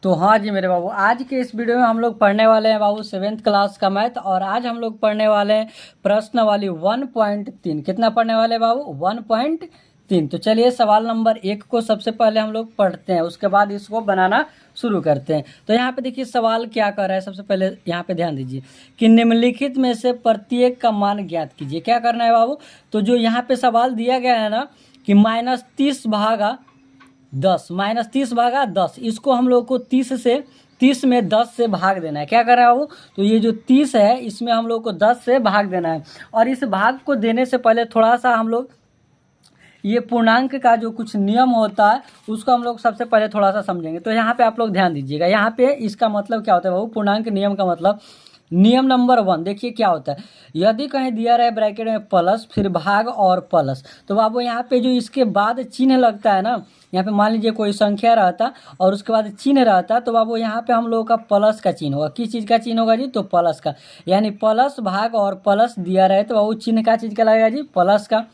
तो हाँ जी मेरे बाबू, आज के इस वीडियो में हम लोग पढ़ने वाले हैं बाबू 7th क्लास का मैथ। और आज हम लोग पढ़ने वाले हैं प्रश्न वाली 1.3। कितना पढ़ने वाले हैं बाबू? 1.3। तो चलिए सवाल नंबर 1 को सबसे पहले हम लोग पढ़ते हैं, उसके बाद इसको बनाना शुरू करते हैं। तो यहाँ पे देखिए सवाल क्या कर रहा है। सबसे पहले यहाँ पे ध्यान दीजिए कि निम्नलिखित में से प्रत्येक का मान ज्ञात कीजिए। क्या करना है बाबू? तो जो यहाँ पे सवाल दिया गया है ना कि -30 भागा 10, -30 भागा 10, इसको हम लोग को 30 में 10 से भाग देना है। क्या कर रहा है वो? तो ये जो 30 है इसमें हम लोग को 10 से भाग देना है। और इस भाग को देने से पहले थोड़ा सा हम लोग ये पूर्णांक का जो कुछ नियम होता है उसको हम लोग सबसे पहले थोड़ा सा समझेंगे। तो यहाँ पे आप लोग ध्यान दीजिएगा, यहाँ पे इसका मतलब क्या होता है बाबू? पूर्णांक नियम का मतलब नियम नंबर 1 देखिए क्या होता है। यदि कहीं दिया रहे ब्रैकेट में प्लस फिर भाग और प्लस, तो बाबू यहाँ पे जो इसके बाद चिन्ह लगता है ना, यहाँ पे मान लीजिए कोई संख्या रहता और उसके बाद चिन्ह रहता, तो बाबू यहाँ पे हम लोगों का प्लस का चिन्ह होगा। किस चीज़ का चिन्ह होगा जी? तो प्लस का। यानी प्लस भाग और प्लस दिया रहे तो बाबू चिन्ह का चीज़ का लगेगा जी? प्लस का।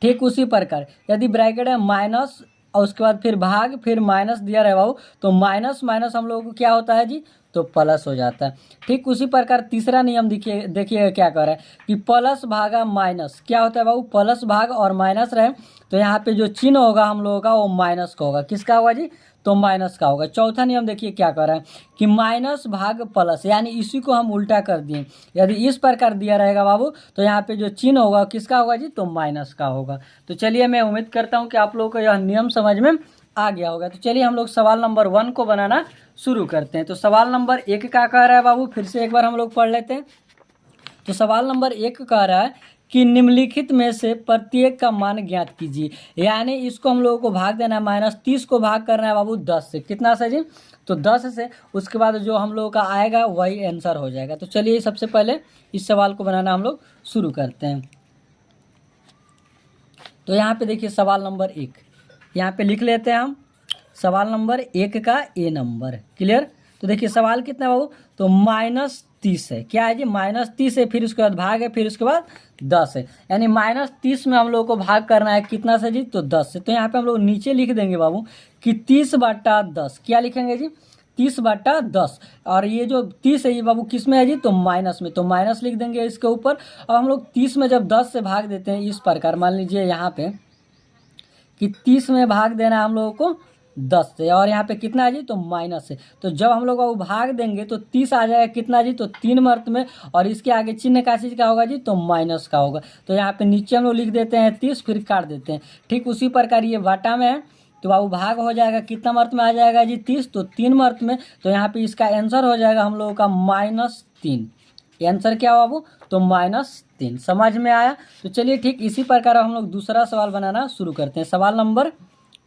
ठीक उसी प्रकार यदि ब्रैकेट में माइनस और उसके बाद फिर भाग फिर माइनस दिया रहे बाबू, तो माइनस माइनस हम लोगों को क्या होता है जी? तो प्लस हो जाता है। ठीक उसी प्रकार तीसरा नियम देखिए देखिए क्या कर रहा है कि प्लस भागा माइनस क्या होता है बाबू? प्लस भाग और माइनस रहे तो यहाँ पे जो चिन्ह होगा हम लोगों का वो माइनस का होगा। किसका होगा जी? तो माइनस का होगा। चौथा नियम देखिए क्या कर रहा है कि माइनस भाग प्लस, यानी इसी को हम उल्टा कर दिए। यदि इस प्रकार दिया रहेगा बाबू तो यहाँ पे जो चिन्ह होगा किसका होगा जी? तो माइनस का होगा। तो चलिए मैं उम्मीद करता हूँ कि आप लोगों को यह नियम समझ में आ गया होगा। तो चलिए हम लोग सवाल नंबर 1 को बनाना शुरू करते हैं। तो सवाल नंबर 1 क्या कह रहा है बाबू? फिर से एक बार हम लोग पढ़ लेते हैं। तो सवाल नंबर 1 कह रहा है कि निम्नलिखित में से प्रत्येक का मान ज्ञात कीजिए। यानी इसको हम लोगों को भाग देना है, -30 को भाग करना है बाबू 10 से। कितना से जी? तो 10 से। उसके बाद जो हम लोगों का आएगा वही आंसर हो जाएगा। तो चलिए सबसे पहले इस सवाल को बनाना हम लोग शुरू करते हैं। तो यहाँ पे देखिए सवाल नंबर 1 यहाँ पे लिख लेते हैं हम। सवाल नंबर 1 का ए नंबर। क्लियर? तो देखिए सवाल कितना बाबू? तो -30 है। क्या है जी? -30 है, फिर उसके बाद भाग है, फिर उसके बाद 10 है। यानी -30 में हम लोग को भाग करना है कितना से जी? तो 10 से। तो यहाँ पे हम लोग नीचे लिख देंगे बाबू कि 30/10। क्या लिखेंगे जी? 30/10। और ये जो 30 है ये बाबू किस में है जी? तो माइनस में। तो माइनस लिख देंगे इसके ऊपर। अब हम लोग 30 में जब 10 से भाग देते हैं इस प्रकार, मान लीजिए यहाँ पे कि 30 में भाग देना है हम लोगों को 10 से, और यहाँ पे कितना है जी? तो माइनस है। तो जब हम लोग वो भाग देंगे तो 30 आ जाएगा कितना जी? तो 3 मर्त में, और इसके आगे चिन्ह का चीज़ का होगा जी? तो माइनस का होगा। तो यहाँ पे नीचे हम लोग लिख देते हैं 30, फिर काट देते हैं। ठीक उसी प्रकार ये वाटा में है तो बाबू भाग हो जाएगा कितना मर्त में आ जाएगा जी? 30, तो 3 मर्त में। तो यहाँ पे इसका आंसर हो जाएगा हम लोगों का -3। आंसर क्या बाबू? तो -3। समझ में आया? तो चलिए ठीक इसी प्रकार हम लोग दूसरा सवाल बनाना शुरू करते हैं। सवाल नंबर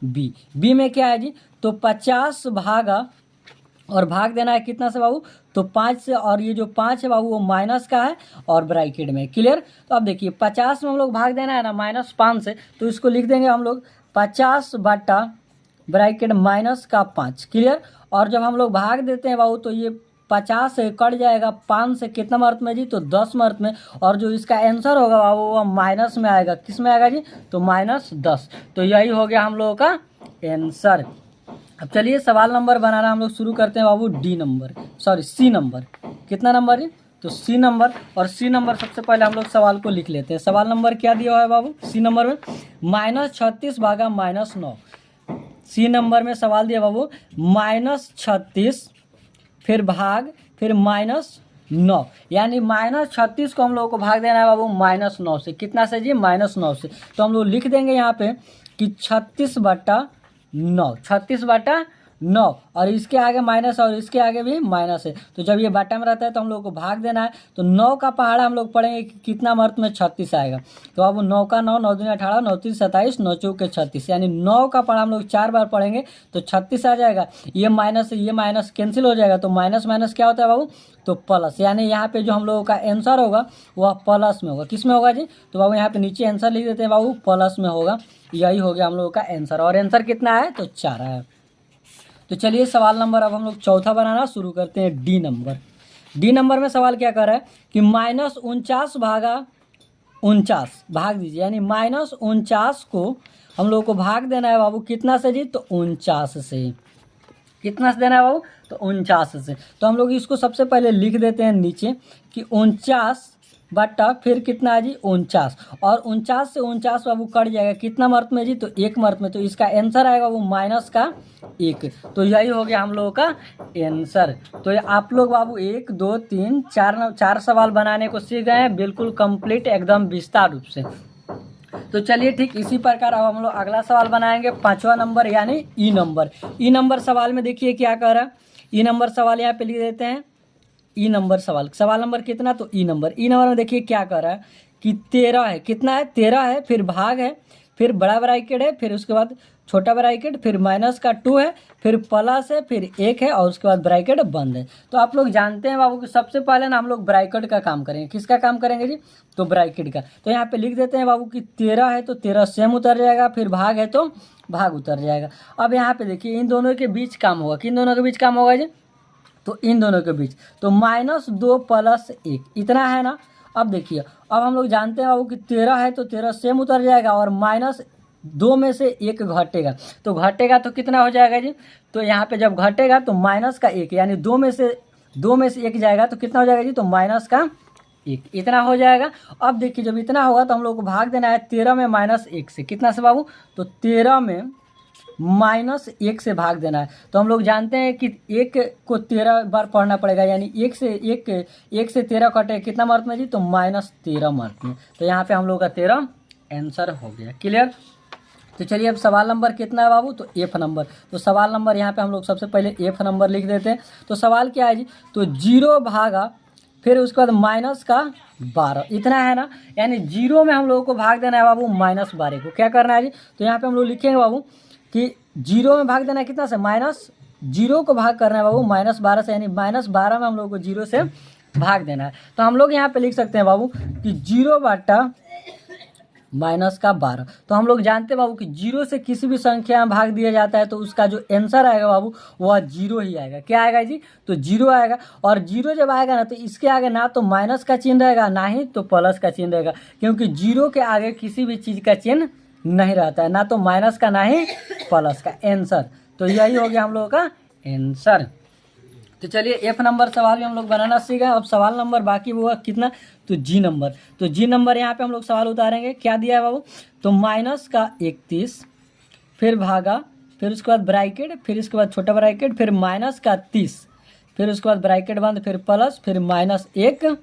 बी में क्या है जी? तो 50 भागा और भाग देना है कितना से बाबू? तो 5 से, और ये जो 5 है बाबू वो माइनस का है और ब्रैकेट में। क्लियर? तो अब देखिए 50 में हम लोग भाग देना है ना -5 से, तो इसको लिख देंगे हम लोग 50 बटा ब्रैकेट -5। क्लियर? और जब हम लोग भाग देते हैं बाबू तो ये 50 से कट जाएगा 5 से, कितना मर्त में जी? तो 10 मर्त में। और जो इसका आंसर होगा बाबू वो माइनस में आएगा। किस में आएगा जी? तो -10। तो यही हो गया हम लोगों का आंसर। अब चलिए सवाल नंबर बनाना हम लोग शुरू करते हैं बाबू सी नंबर। कितना नंबर है? तो सी नंबर। और सी नंबर सबसे पहले हम लोग सवाल को लिख लेते हैं। सवाल नंबर क्या दिया हुआ है बाबू सी नंबर में? -36 भागा -9। सी नंबर में सवाल दिया बाबू -36 फिर भाग फिर -9। यानी -36 को हम लोगों को भाग देना है बाबू -9 से। कितना से जी? -9 से। तो हम लोग लिख देंगे यहाँ पे कि 36/9। 36/9, और इसके आगे माइनस और इसके आगे भी माइनस है। तो जब ये बटा में रहता है तो हम लोग को भाग देना है। तो 9 का पहाड़ा हम लोग पढ़ेंगे कि कितना मर्त में 36 आएगा। तो अब 9 का 9, 9 दूनी 18, 9 तीन 27, 9 चौके 36। यानी 9 का पहाड़ा हम लोग 4 बार पढ़ेंगे तो 36 आ जाएगा। ये माइनस कैंसिल हो जाएगा। तो माइनस माइनस क्या होता है बाबू? तो प्लस। यानी यहाँ पे जो हम लोगों का आंसर होगा वह प्लस में होगा। किस में होगा जी? तो बाबू यहाँ पे नीचे आंसर लिख देते हैं बाबू, प्लस में होगा। यही हो गया हम लोगों का आंसर। और आंसर कितना है? तो 4 है। तो चलिए सवाल नंबर अब हम लोग चौथा बनाना शुरू करते हैं, डी नंबर। डी नंबर में सवाल क्या कर रहा है कि -49 भागा 49 भाग दीजिए। यानी -49 को हम लोग को भाग देना है बाबू कितना से जी? तो 49 से। कितना से देना है बाबू, तो 49 से। तो हम लोग इसको सबसे पहले लिख देते हैं नीचे कि 49 बटा फिर कितना है जी 49, और 49 से 49 बाबू कट जाएगा कितना मर्त में जी, तो 1 मर्त में। तो इसका आंसर आएगा वो -1। तो यही हो गया हम लोगों का आंसर। तो ये आप लोग बाबू 1 2 3 4 सवाल बनाने को सीख गए हैं, बिल्कुल कंप्लीट एकदम विस्तार रूप से। तो चलिए ठीक इसी प्रकार अब हम लोग अगला सवाल बनाएंगे 5वां नंबर यानी ई नंबर। ई नंबर सवाल में देखिए क्या कह रहा है। ई नंबर सवाल यहाँ पे लिख देते हैं। ई नंबर सवाल नंबर कितना, तो ई नंबर में देखिए क्या कर रहा है कि 13 है। कितना है, 13 है, फिर भाग है, फिर बड़ा ब्रैकेट है, फिर उसके बाद छोटा ब्रैकेट, फिर -2 है, फिर प्लस है, फिर 1 है, और उसके बाद ब्रैकेट बंद है। तो आप लोग जानते हैं बाबू कि सबसे पहले ना हम लोग ब्रैकेट का काम करेंगे। किसका काम करेंगे जी, तो ब्रैकेट का। तो यहाँ पे लिख देते हैं बाबू कि 13 है तो 13 सेम उतर जाएगा, फिर भाग है तो भाग उतर जाएगा। अब यहाँ पे देखिए इन दोनों के बीच काम होगा। किन दोनों के बीच काम होगा जी, तो इन दोनों के बीच। तो -2 + 1 इतना है ना। अब देखिए अब हम लोग जानते हैं बाबू कि 13 है तो 13 सेम उतर जाएगा, और -2 में से 1 घटेगा। तो घटेगा तो कितना हो जाएगा जी, तो यहाँ पे जब घटेगा तो -1 यानी 2 में से 1 जाएगा तो कितना हो जाएगा जी, तो -1 इतना हो जाएगा। अब देखिए जब इतना होगा तो हम लोग को भाग देना है 13 में -1 से। कितना से बाबू, तो 13 में -1 से भाग देना है। तो हम लोग जानते हैं कि 1 को 13 बार पढ़ना पड़ेगा, यानी 1 से 13 कटे कितना मर्त में जी, तो -13 मर्त में। तो यहाँ पे हम लोग का 13 आंसर हो गया। क्लियर। तो चलिए अब सवाल नंबर कितना है बाबू, तो F नंबर। तो सवाल नंबर यहाँ पे हम लोग सबसे पहले F नंबर लिख देते हैं। तो सवाल क्या है जी, तो 0 भागा फिर उसके बाद -12 इतना है ना, यानी 0 में हम लोगों को भाग देना है बाबू -12 को। क्या करना है जी, तो यहाँ पे हम लोग लिखेंगे बाबू कि 0 में भाग देना है कितना से, -0 को भाग करना है बाबू -12 से, यानी -12 में हम लोग को 0 से भाग देना है। तो हम लोग यहाँ पे लिख सकते हैं बाबू कि 0 बटा -12। तो हम लोग जानते हैं बाबू कि 0 से किसी भी संख्या में भाग दिया जाता है तो उसका जो आंसर आएगा बाबू वह 0 ही आएगा। क्या आएगा जी, तो 0 आएगा। और 0 जब आएगा ना तो इसके आगे ना तो माइनस का चिन्ह रहेगा ना ही तो प्लस का चिन्ह रहेगा, क्योंकि 0 के आगे किसी भी चीज़ का चिन्ह नहीं रहता है, ना तो माइनस का ना ही प्लस का आंसर। तो यही हो गया हम लोगों का आंसर। तो चलिए F नंबर सवाल भी हम लोग बनाना सीख गए। अब सवाल नंबर बाकी हुआ कितना, तो G नंबर। तो G नंबर यहाँ पे हम लोग सवाल उतारेंगे। क्या दिया है बाबू, तो -31 फिर भागा, फिर उसके बाद ब्रैकेट, फिर इसके बाद छोटा ब्रैकेट, फिर -30, फिर उसके बाद ब्रैकेट बंद, फिर प्लस, फिर -1,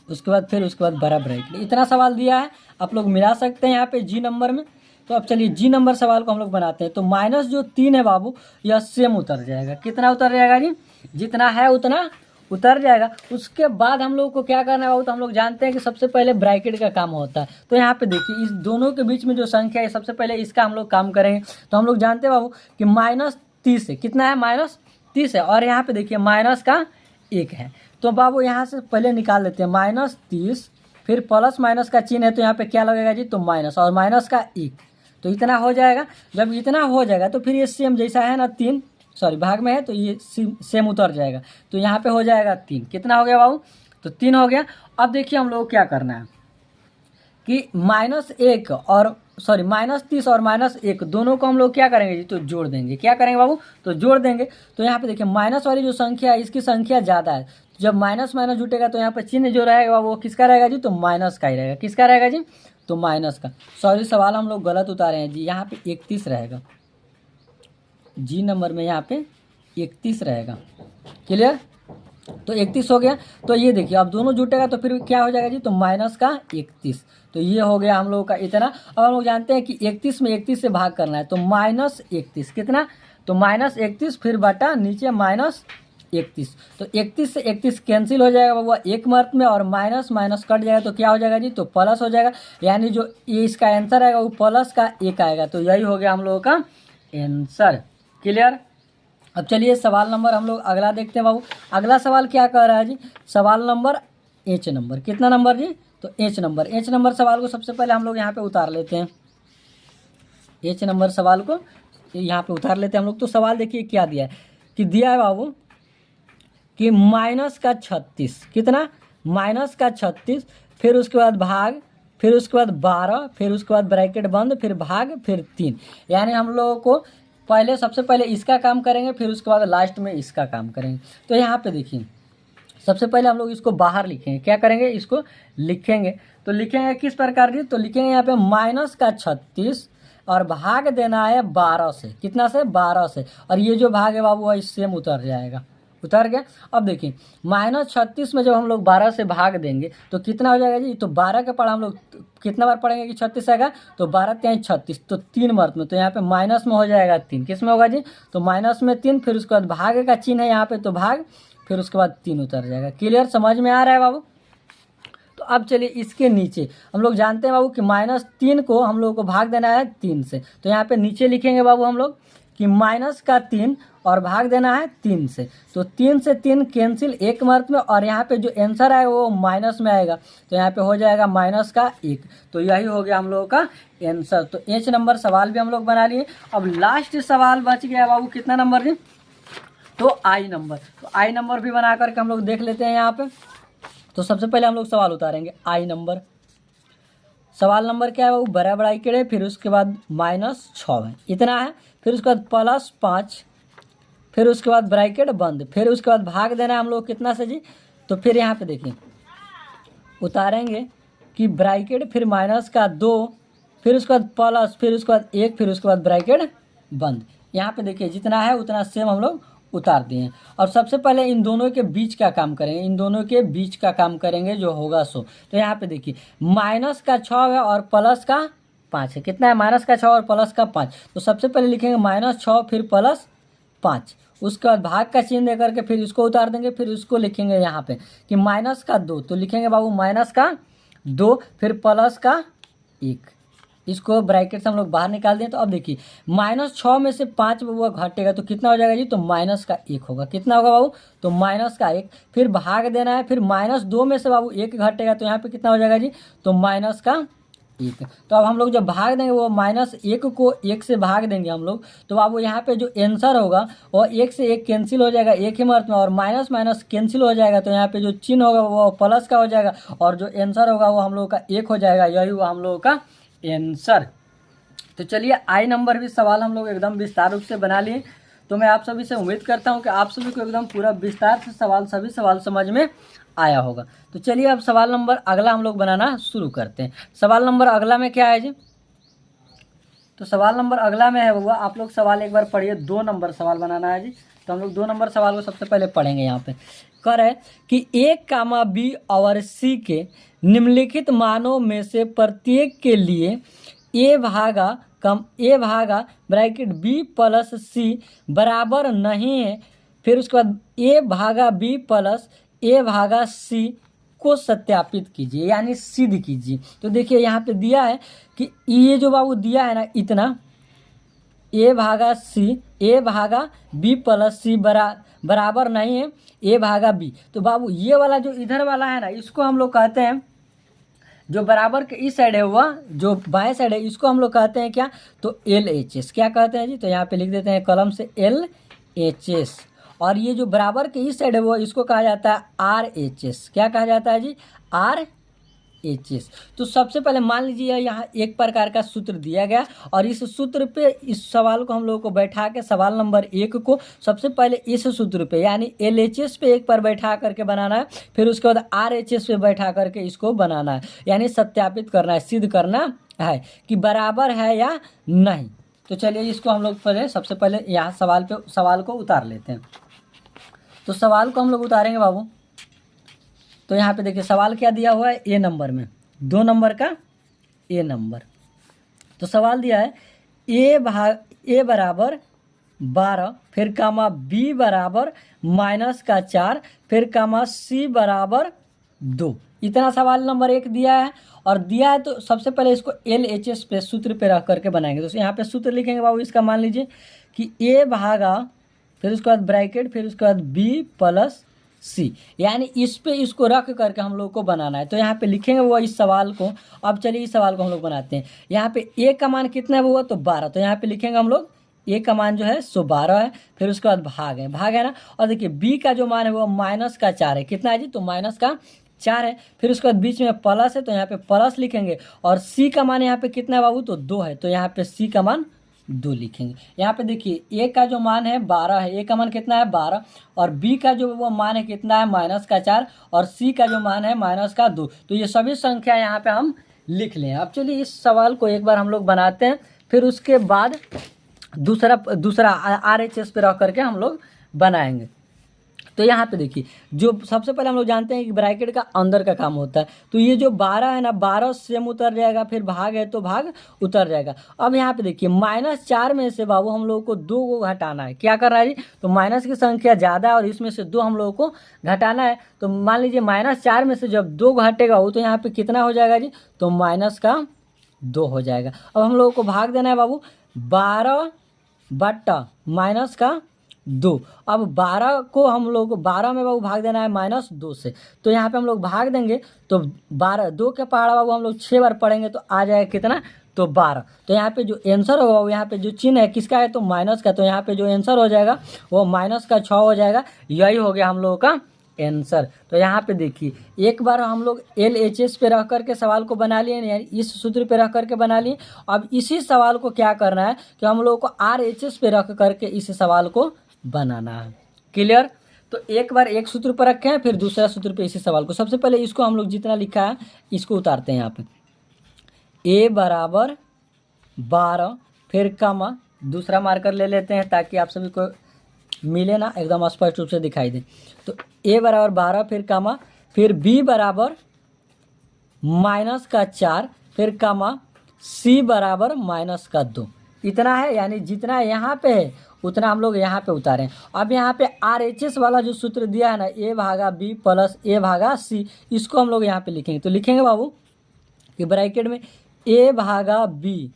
उसके बाद बड़ा ब्रैकेट। इतना सवाल दिया है, आप लोग मिला सकते हैं यहाँ पे G नंबर में। तो अब चलिए G नंबर सवाल को हम लोग बनाते हैं। तो -3 है बाबू यह सेम उतर जाएगा। कितना उतर जाएगा जी, जितना है उतना उतर जाएगा। उसके बाद हम लोग को क्या करना है बाबू, तो हम लोग जानते हैं कि सबसे पहले ब्रैकेट का काम होता है। तो यहाँ पे देखिए इस दोनों के बीच में जो संख्या है सबसे पहले इसका हम लोग काम करेंगे। तो हम लोग जानते हैं बाबू कि -30 है। कितना है, -30 है, और यहाँ पे देखिए -1 है। तो बाबू यहाँ से पहले निकाल लेते हैं -30, फिर प्लस माइनस का चिन्ह है तो यहाँ पे क्या लगेगा जी, तो माइनस, और माइनस का 1। तो इतना हो जाएगा। जब इतना हो जाएगा तो फिर ये सेम जैसा है ना 3 भाग में है तो ये सेम उतर जाएगा। तो यहाँ पे हो जाएगा 3। कितना हो गया बाबू, तो 3 हो गया। अब देखिए हम लोग क्या करना है कि -1 और -30 और -1 दोनों को हम लोग क्या करेंगे जी, तो जोड़ देंगे। क्या करेंगे बाबू, तो जोड़ देंगे। तो यहाँ पे देखिए माइनस वाली जो संख्या है इसकी संख्या ज़्यादा है। जब माइनस माइनस जुटेगा तो यहाँ पे चिन्ह जो रहेगा वो किसका रहेगा जी, तो माइनस का ही रहेगा। किसका रहेगा जी, तो माइनस का। सॉरी सवाल हम लोग गलत उतारे हैं जी, यहाँ पे 31 रहेगा। G नंबर में यहाँ पे 31 रहेगा। क्लियर। तो 31 हो गया। तो ये देखिए अब दोनों जुटेगा तो फिर क्या हो जाएगा जी, तो माइनस का 31। तो ये हो गया हम लोगों का इतना। अब हम लोग जानते हैं कि 31 में 31 से भाग करना है। तो -31 कितना, तो -31 फिर बटा नीचे -31। तो 31 से 31 कैंसिल हो जाएगा बाबू 1 मार्क में, और माइनस माइनस कट जाएगा तो क्या हो जाएगा जी, तो प्लस हो जाएगा। यानी जो ये इसका आंसर आएगा वो प्लस का 1 आएगा। तो यही हो गया हम लोगों का आंसर। क्लियर। अब चलिए सवाल नंबर हम लोग अगला देखते हैं बाबू। अगला सवाल क्या कह रहा है जी, सवाल नंबर H नंबर। कितना नंबर जी, तो H नंबर सवाल को सबसे पहले हम लोग यहाँ पे उतार लेते हैं। H नंबर सवाल को यहाँ पे उतार लेते हैं हम लोग। तो सवाल देखिए क्या दिया है कि दिया है बाबू कि -36। कितना, -36, फिर उसके बाद भाग, फिर उसके बाद 12, फिर उसके बाद ब्रैकेट बंद, फिर भाग, फिर 3। यानी हम लोगों को पहले सबसे पहले इसका काम करेंगे, फिर उसके बाद लास्ट में इसका काम करेंगे। तो यहाँ पे देखिए सबसे पहले हम लोग इसको बाहर लिखेंगे, क्या करेंगे, इसको लिखेंगे। तो लिखेंगे किस प्रकार जी, तो लिखेंगे यहाँ पे -36 और भाग देना है 12 से, कितना से, 12 से, और ये जो भाग है बाबू वही सेम उतर जाएगा, उतर गया। अब देखिए -36 में जब हम लोग 12 से भाग देंगे तो कितना हो जाएगा जी, तो 12 का पढ़ा हम लोग कितना बार पढ़ेंगे कि 36 आएगा, तो 12 × 36, तो 3 बार में, तो यहाँ पे माइनस में हो जाएगा 3, किस में होगा जी, तो माइनस में 3, फिर उसके बाद भाग का चिन्ह है यहाँ पे, तो भाग, फिर उसके बाद 3 उतर जाएगा। क्लियर, समझ में आ रहा है बाबू। तो अब चलिए इसके नीचे हम लोग जानते हैं बाबू कि -3 को हम लोग को भाग देना है 3 से, तो यहाँ पे नीचे लिखेंगे बाबू हम लोग कि -3 और भाग देना है 3 से, तो 3 से 3 कैंसिल एक मर्त में, और यहाँ पे जो आंसर आएगा वो माइनस में आएगा, तो यहाँ पे हो जाएगा -1, तो यही हो गया हम लोगों का आंसर। तो H नंबर सवाल भी हम लोग बना लिए। अब लास्ट सवाल बच गया बाबू, कितना नंबर जी, तो I नंबर। तो I नंबर भी बना करके हम लोग देख लेते हैं यहाँ पे। तो सबसे पहले हम लोग सवाल उतारेंगे I नंबर। सवाल नंबर क्या है वो, बराबर आई के, फिर उसके बाद -6 है, इतना है, फिर उसके बाद +5, फिर उसके बाद ब्रैकेट बंद, फिर उसके बाद भाग देना है हम लोग कितना से जी, तो फिर यहाँ पे देखिए उतारेंगे कि ब्रैकेट, फिर -2, फिर उसके बाद प्लस, फिर उसके बाद 1, फिर उसके बाद ब्रैकेट बंद। यहाँ पे देखिए जितना है उतना सेम हम लोग उतार दिए हैं। और सबसे पहले इन दोनों के बीच का काम करेंगे, इन दोनों के बीच का काम करेंगे जो होगा सो। तो यहाँ पे देखिए -6 है और +5 है, कितना है, -6 और +5। तो सबसे पहले लिखेंगे -6 फिर +5, उसके बाद भाग का चिन्ह दे करके फिर इसको उतार देंगे, फिर उसको लिखेंगे यहाँ पे कि -2, तो लिखेंगे बाबू -2 फिर +1, इसको ब्रैकेट से हम लोग बाहर निकाल दें। तो अब देखिए -6 में से 5 बबुआ घटेगा तो कितना हो जाएगा जी, तो -1 होगा, कितना होगा बाबू, तो -1, फिर भाग देना है, फिर -2 में से बाबू 1 घटेगा, तो यहाँ पे कितना हो जाएगा जी, तो -1। तो अब हम लोग जब भाग देंगे वो -1 को 1 से भाग देंगे हम लोग, तो बाबू यहाँ पे जो आंसर होगा वो 1 से 1 कैंसिल हो जाएगा एक ही मर्त में, और माइनस कैंसिल हो जाएगा, तो यहाँ पे जो चिन्ह होगा वो प्लस का हो जाएगा, और जो आंसर होगा वो हम लोग का 1 हो जाएगा, यही हुआ हम लोगों का आंसर। तो चलिए I नंबर भी सवाल हम लोग एकदम विस्तार रूप से बना लिए। तो मैं आप सभी से उम्मीद करता हूं कि आप सभी को एकदम पूरा विस्तार से सभी सवाल समझ में आया होगा। तो चलिए अब सवाल नंबर अगला हम लोग बनाना शुरू करते हैं। सवाल नंबर अगला में क्या है जी, तो सवाल नंबर अगला में है बउआ, आप लोग सवाल एक बार पढ़िए, 2 नंबर सवाल बनाना है जी। तो हम लोग 2 नंबर सवाल को सबसे पहले पढ़ेंगे। यहाँ पे कर है कि A, B और C के निम्नलिखित मानों में से प्रत्येक के लिए A भागा ब्रैकेट B + C बराबर नहीं है, फिर उसके बाद A भागा B + A भागा C को सत्यापित कीजिए, यानी सिद्ध कीजिए। तो देखिए यहाँ पे दिया है कि ये जो बाबू दिया है ना, इतना A भागा B + C बराबर नहीं है A भागा B। तो बाबू ये वाला जो इधर वाला है ना, इसको हम लोग कहते हैं, जो बराबर के इस साइड है हुआ, जो बाएं साइड है, इसको हम लोग कहते हैं क्या, तो LHS। क्या कहते हैं जी, तो यहाँ पे लिख देते हैं कलम से LHS। और ये जो बराबर के इस साइड है वो, इसको कहा जाता है RHS। क्या कहा जाता है जी, RHS। तो सबसे पहले मान लीजिए यहाँ एक प्रकार का सूत्र दिया गया, और इस सूत्र पे इस सवाल को हम लोगों को बैठा के, सवाल नंबर 1 को सबसे पहले इस सूत्र पे यानी LHS पे एक पर बैठा करके बनाना है, फिर उसके बाद RHS पे बैठा करके इसको बनाना है, यानी सत्यापित करना है, सिद्ध करना है कि बराबर है या नहीं। तो चलिए इसको हम लोग पहले सबसे पहले यहाँ सवाल को उतार लेते हैं। तो सवाल को हम लोग उतारेंगे बाबू। तो यहाँ पे देखिए सवाल क्या दिया हुआ है, A नंबर में 2 नंबर का A नंबर। तो सवाल दिया है A बराबर 12, फिर कामा B बराबर -4, फिर कामा C बराबर 2। इतना सवाल नंबर 1 दिया है, और दिया है तो सबसे पहले इसको LHS पे सूत्र पे रख करके बनाएंगे। तो यहाँ पे सूत्र लिखेंगे बाबू, इसका मान लीजिए कि A भागा, फिर उसके बाद ब्रैकेट, फिर उसके बाद B + C, यानी इस पे इसको रख करके हम लोग को बनाना है। तो यहाँ पे लिखेंगे वो इस सवाल को। अब चलिए इस सवाल को हम लोग बनाते हैं। यहाँ पे A का मान कितना है वो, तो 12। तो यहाँ पे लिखेंगे हम लोग A का मान जो है सो 12 है, फिर उसके बाद भाग है ना, और देखिए B का जो मान है वो -4 है, कितना है जी, तो -4 है, फिर उसके बाद बीच में प्लस है, तो यहाँ पे प्लस लिखेंगे, और C का मान यहाँ पे कितना है बाबू, तो 2 है, तो यहाँ पे C का मान 2 लिखेंगे। यहाँ पे देखिए ए का जो मान है 12 है, ए का मान कितना है 12, और बी का जो वो मान है कितना है -4, और सी का जो मान है -2। तो ये सभी संख्या यहाँ पे हम लिख लें। अब चलिए इस सवाल को एक बार हम लोग बनाते हैं, फिर उसके बाद दूसरा RHS पे रख करके हम लोग बनाएंगे। तो यहाँ पे देखिए जो सबसे पहले हम लोग जानते हैं कि ब्रैकेट का अंदर का काम होता है। तो ये जो 12 है ना, 12 सेम उतर जाएगा, फिर भाग है तो भाग उतर जाएगा। अब यहाँ पे देखिए -4 में से बाबू हम लोग को 2 को घटाना है। क्या करना है जी? तो माइनस की संख्या ज़्यादा है और इसमें से 2 हम लोगों को घटाना है। तो मान लीजिए -4 में से जब 2 घटेगा वो, तो यहाँ पे कितना हो जाएगा जी? तो -2 हो जाएगा। अब हम लोगों को भाग देना है बाबू 12 बट्टा -2। अब 12 को हम लोग 12 में बाबू भाग देना है -2 से। तो यहाँ पे हम लोग भाग देंगे तो 12 2 के पहाड़ा बाबू हम लोग 6 बार पढ़ेंगे तो आ जाएगा कितना? तो 12। तो यहाँ पे जो आंसर होगा वो यहाँ पे जो चिन्ह है किसका है? तो माइनस का। तो यहाँ पे जो आंसर हो जाएगा वो -6 हो जाएगा। यही हो गया हम लोगों का आंसर। तो यहाँ पे देखिए एक बार हम लोग LHS पे रख करके सवाल को बना लिए, यानी इस सूत्र पे रख करके बना लिए। अब इसी सवाल को क्या करना है कि हम लोगों को RHS पे रख करके इस सवाल को बनाना है। क्लियर? तो एक बार एक सूत्र पर रखें, फिर दूसरा सूत्र पे इसी सवाल को। सबसे पहले इसको हम लोग जितना लिखा है इसको उतारते हैं। यहाँ पे A बराबर 12, फिर कमा दूसरा मार्कर ले लेते हैं ताकि आप सभी को मिले ना, एकदम स्पष्ट रूप से दिखाई दे। तो A बराबर 12, फिर कमा, फिर B बराबर -4, फिर कमा C बराबर -2। इतना है, यानी जितना यहाँ पे है उतना हम लोग यहाँ पे उतारें। अब यहाँ पे RHS वाला जो सूत्र दिया है ना, A/B प्लस A/C, इसको हम लोग यहाँ पे लिखेंगे। तो लिखेंगे बाबू कि ब्रैकेट में A/B,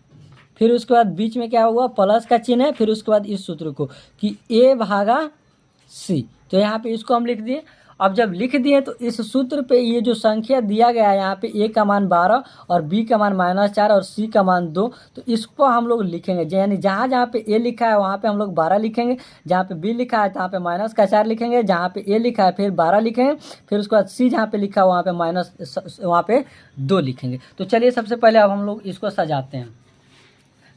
फिर उसके बाद बीच में क्या हुआ? प्लस का चिन्ह है, फिर उसके बाद इस सूत्र को कि A/C। तो यहाँ पे इसको हम लिख दिए। अब जब लिख दिए तो इस सूत्र पे ये जो संख्या दिया गया है यहाँ पे A का मान 12 और B का मान -4 और C का मान 2, तो इसको हम लोग लिखेंगे। यानी जहाँ जहाँ पे A लिखा है वहाँ पे हम लोग 12 लिखेंगे, जहाँ पे B लिखा है वहाँ पे -4 लिखेंगे, जहाँ पे A लिखा है फिर 12 लिखेंगे, फिर उसके बाद C जहाँ पे लिखा है वहाँ पे 2 लिखेंगे। तो चलिए सबसे पहले अब हम लोग इसको सजाते हैं।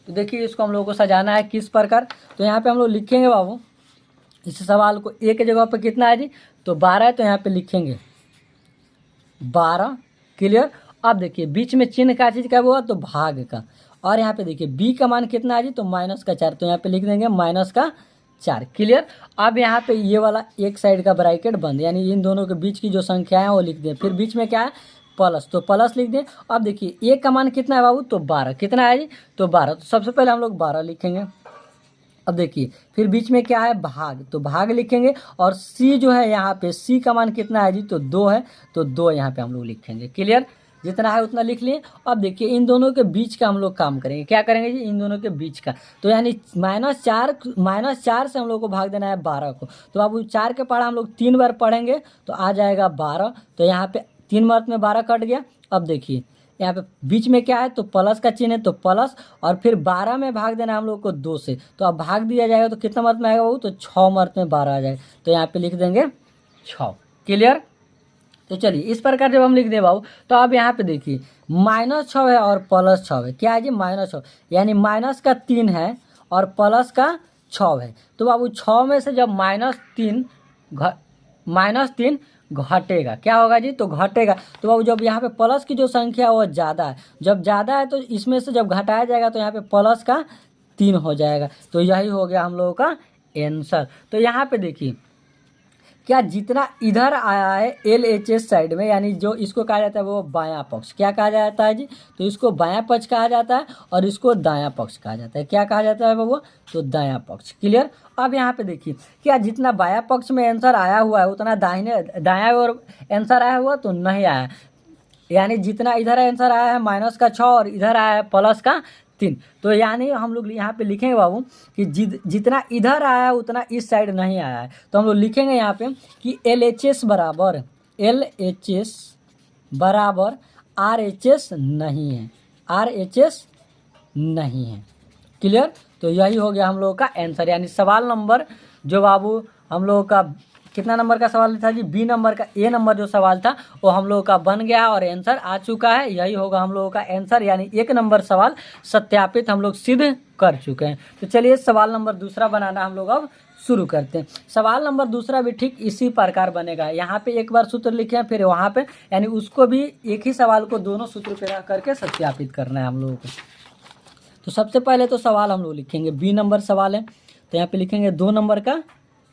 तो देखिए इसको हम लोगों को सजाना है किस प्रकार। तो यहाँ पे हम लोग लिखेंगे बाबू इस सवाल को A के जगह पे कितना है जी? तो 12 है, तो यहाँ पे लिखेंगे 12। क्लियर? अब देखिए बीच में चिन्ह का चीज़ का हुआ? तो भाग का। और यहाँ पे देखिए B का मान कितना है जी? तो -4, तो यहाँ पे लिख देंगे -4। क्लियर? अब यहाँ पे ये वाला एक साइड का ब्रैकेट बंद, यानी इन दोनों के बीच की जो संख्या है वो लिख दें। फिर बीच में क्या है? प्लस, तो प्लस लिख दें। अब देखिए A का मान कितना है बाबू? तो 12। कितना है जी? तो 12। तो सबसे पहले हम लोग 12 लिखेंगे। अब देखिए फिर बीच में क्या है? भाग, तो भाग लिखेंगे। और C जो है यहाँ पे C का मान कितना है जी? तो 2 है, तो 2 यहाँ पे हम लोग लिखेंगे। क्लियर? जितना है उतना लिख लिए। अब देखिए इन दोनों के बीच का हम लोग काम करेंगे। क्या करेंगे जी? इन दोनों के बीच का। तो यानी -4 से हम लोग को भाग देना है 12 को। तो अब 4 के पढ़ा हम लोग 3 बार पढ़ेंगे तो आ जाएगा 12। तो यहाँ पे 3 मर्त में 12 कट गया। अब देखिए यहाँ पे बीच में क्या है? तो प्लस का चिन्ह है, तो प्लस, और फिर 12 में भाग देना हम लोग को 2 से। तो अब भाग दिया जाएगा तो कितना मर्त में आएगा वो? तो 6 मर्त में 12 आ जाएगा। तो यहाँ पे लिख देंगे 6। क्लियर? तो चलिए इस प्रकार जब हम लिख दें बाबू, तो अब यहाँ पे देखिए -6 है और +6 है। क्या है जी? -6, यानी माइनस का 3 है और प्लस का 6 है। तो बाबू 6 में से जब -3 घटेगा, क्या होगा जी? तो घटेगा। तो बाबू जब यहाँ पे प्लस की जो संख्या है वो ज़्यादा है, जब ज़्यादा है तो इसमें से जब घटाया जाएगा तो यहाँ पे प्लस का 3 हो जाएगा। तो यही हो गया हम लोगों का आंसर। तो यहाँ पे देखिए क्या जितना इधर आया है LHS साइड में, यानी जो इसको कहा जाता है वो बायां पक्ष। क्या कहा जाता है जी? तो इसको बायां पक्ष कहा जाता है और इसको दायां पक्ष कहा जाता है। क्या कहा जाता है बाबू? तो दायां पक्ष। क्लियर? अब यहाँ पे देखिए क्या जितना बायां पक्ष में आंसर आया हुआ है उतना दायां और आंसर आया हुआ तो नहीं आया। यानी जितना इधर आंसर आया है -6 और इधर आया है +3। तो यानी हम लोग यहाँ पे लिखेंगे बाबू कि जितना इधर आया है उतना इस साइड नहीं आया है। तो हम लोग लिखेंगे यहाँ पे कि LHS बराबर RHS नहीं है, RHS नहीं है। क्लियर? तो यही हो गया हम लोगों का आंसर। यानी सवाल नंबर जो बाबू हम लोगों का कितना नंबर का सवाल था जी? बी नंबर का। ए नंबर जो सवाल था वो हम लोगों का बन गया और आंसर आ चुका है। यही होगा हम लोगों का आंसर, यानी 1 नंबर सवाल सत्यापित हम लोग सिद्ध कर चुके हैं। तो चलिए सवाल नंबर दूसरा बनाना हम लोग अब शुरू करते हैं। सवाल नंबर दूसरा भी ठीक इसी प्रकार बनेगा। यहाँ पे एक बार सूत्र लिखे हैं, फिर वहाँ पे यानी उसको भी एक ही सवाल को दोनों सूत्र पे रख करके सत्यापित करना है हम लोगों को। तो सबसे पहले तो सवाल हम लोग लिखेंगे, बी नंबर सवाल है तो यहाँ पे लिखेंगे 2 नंबर का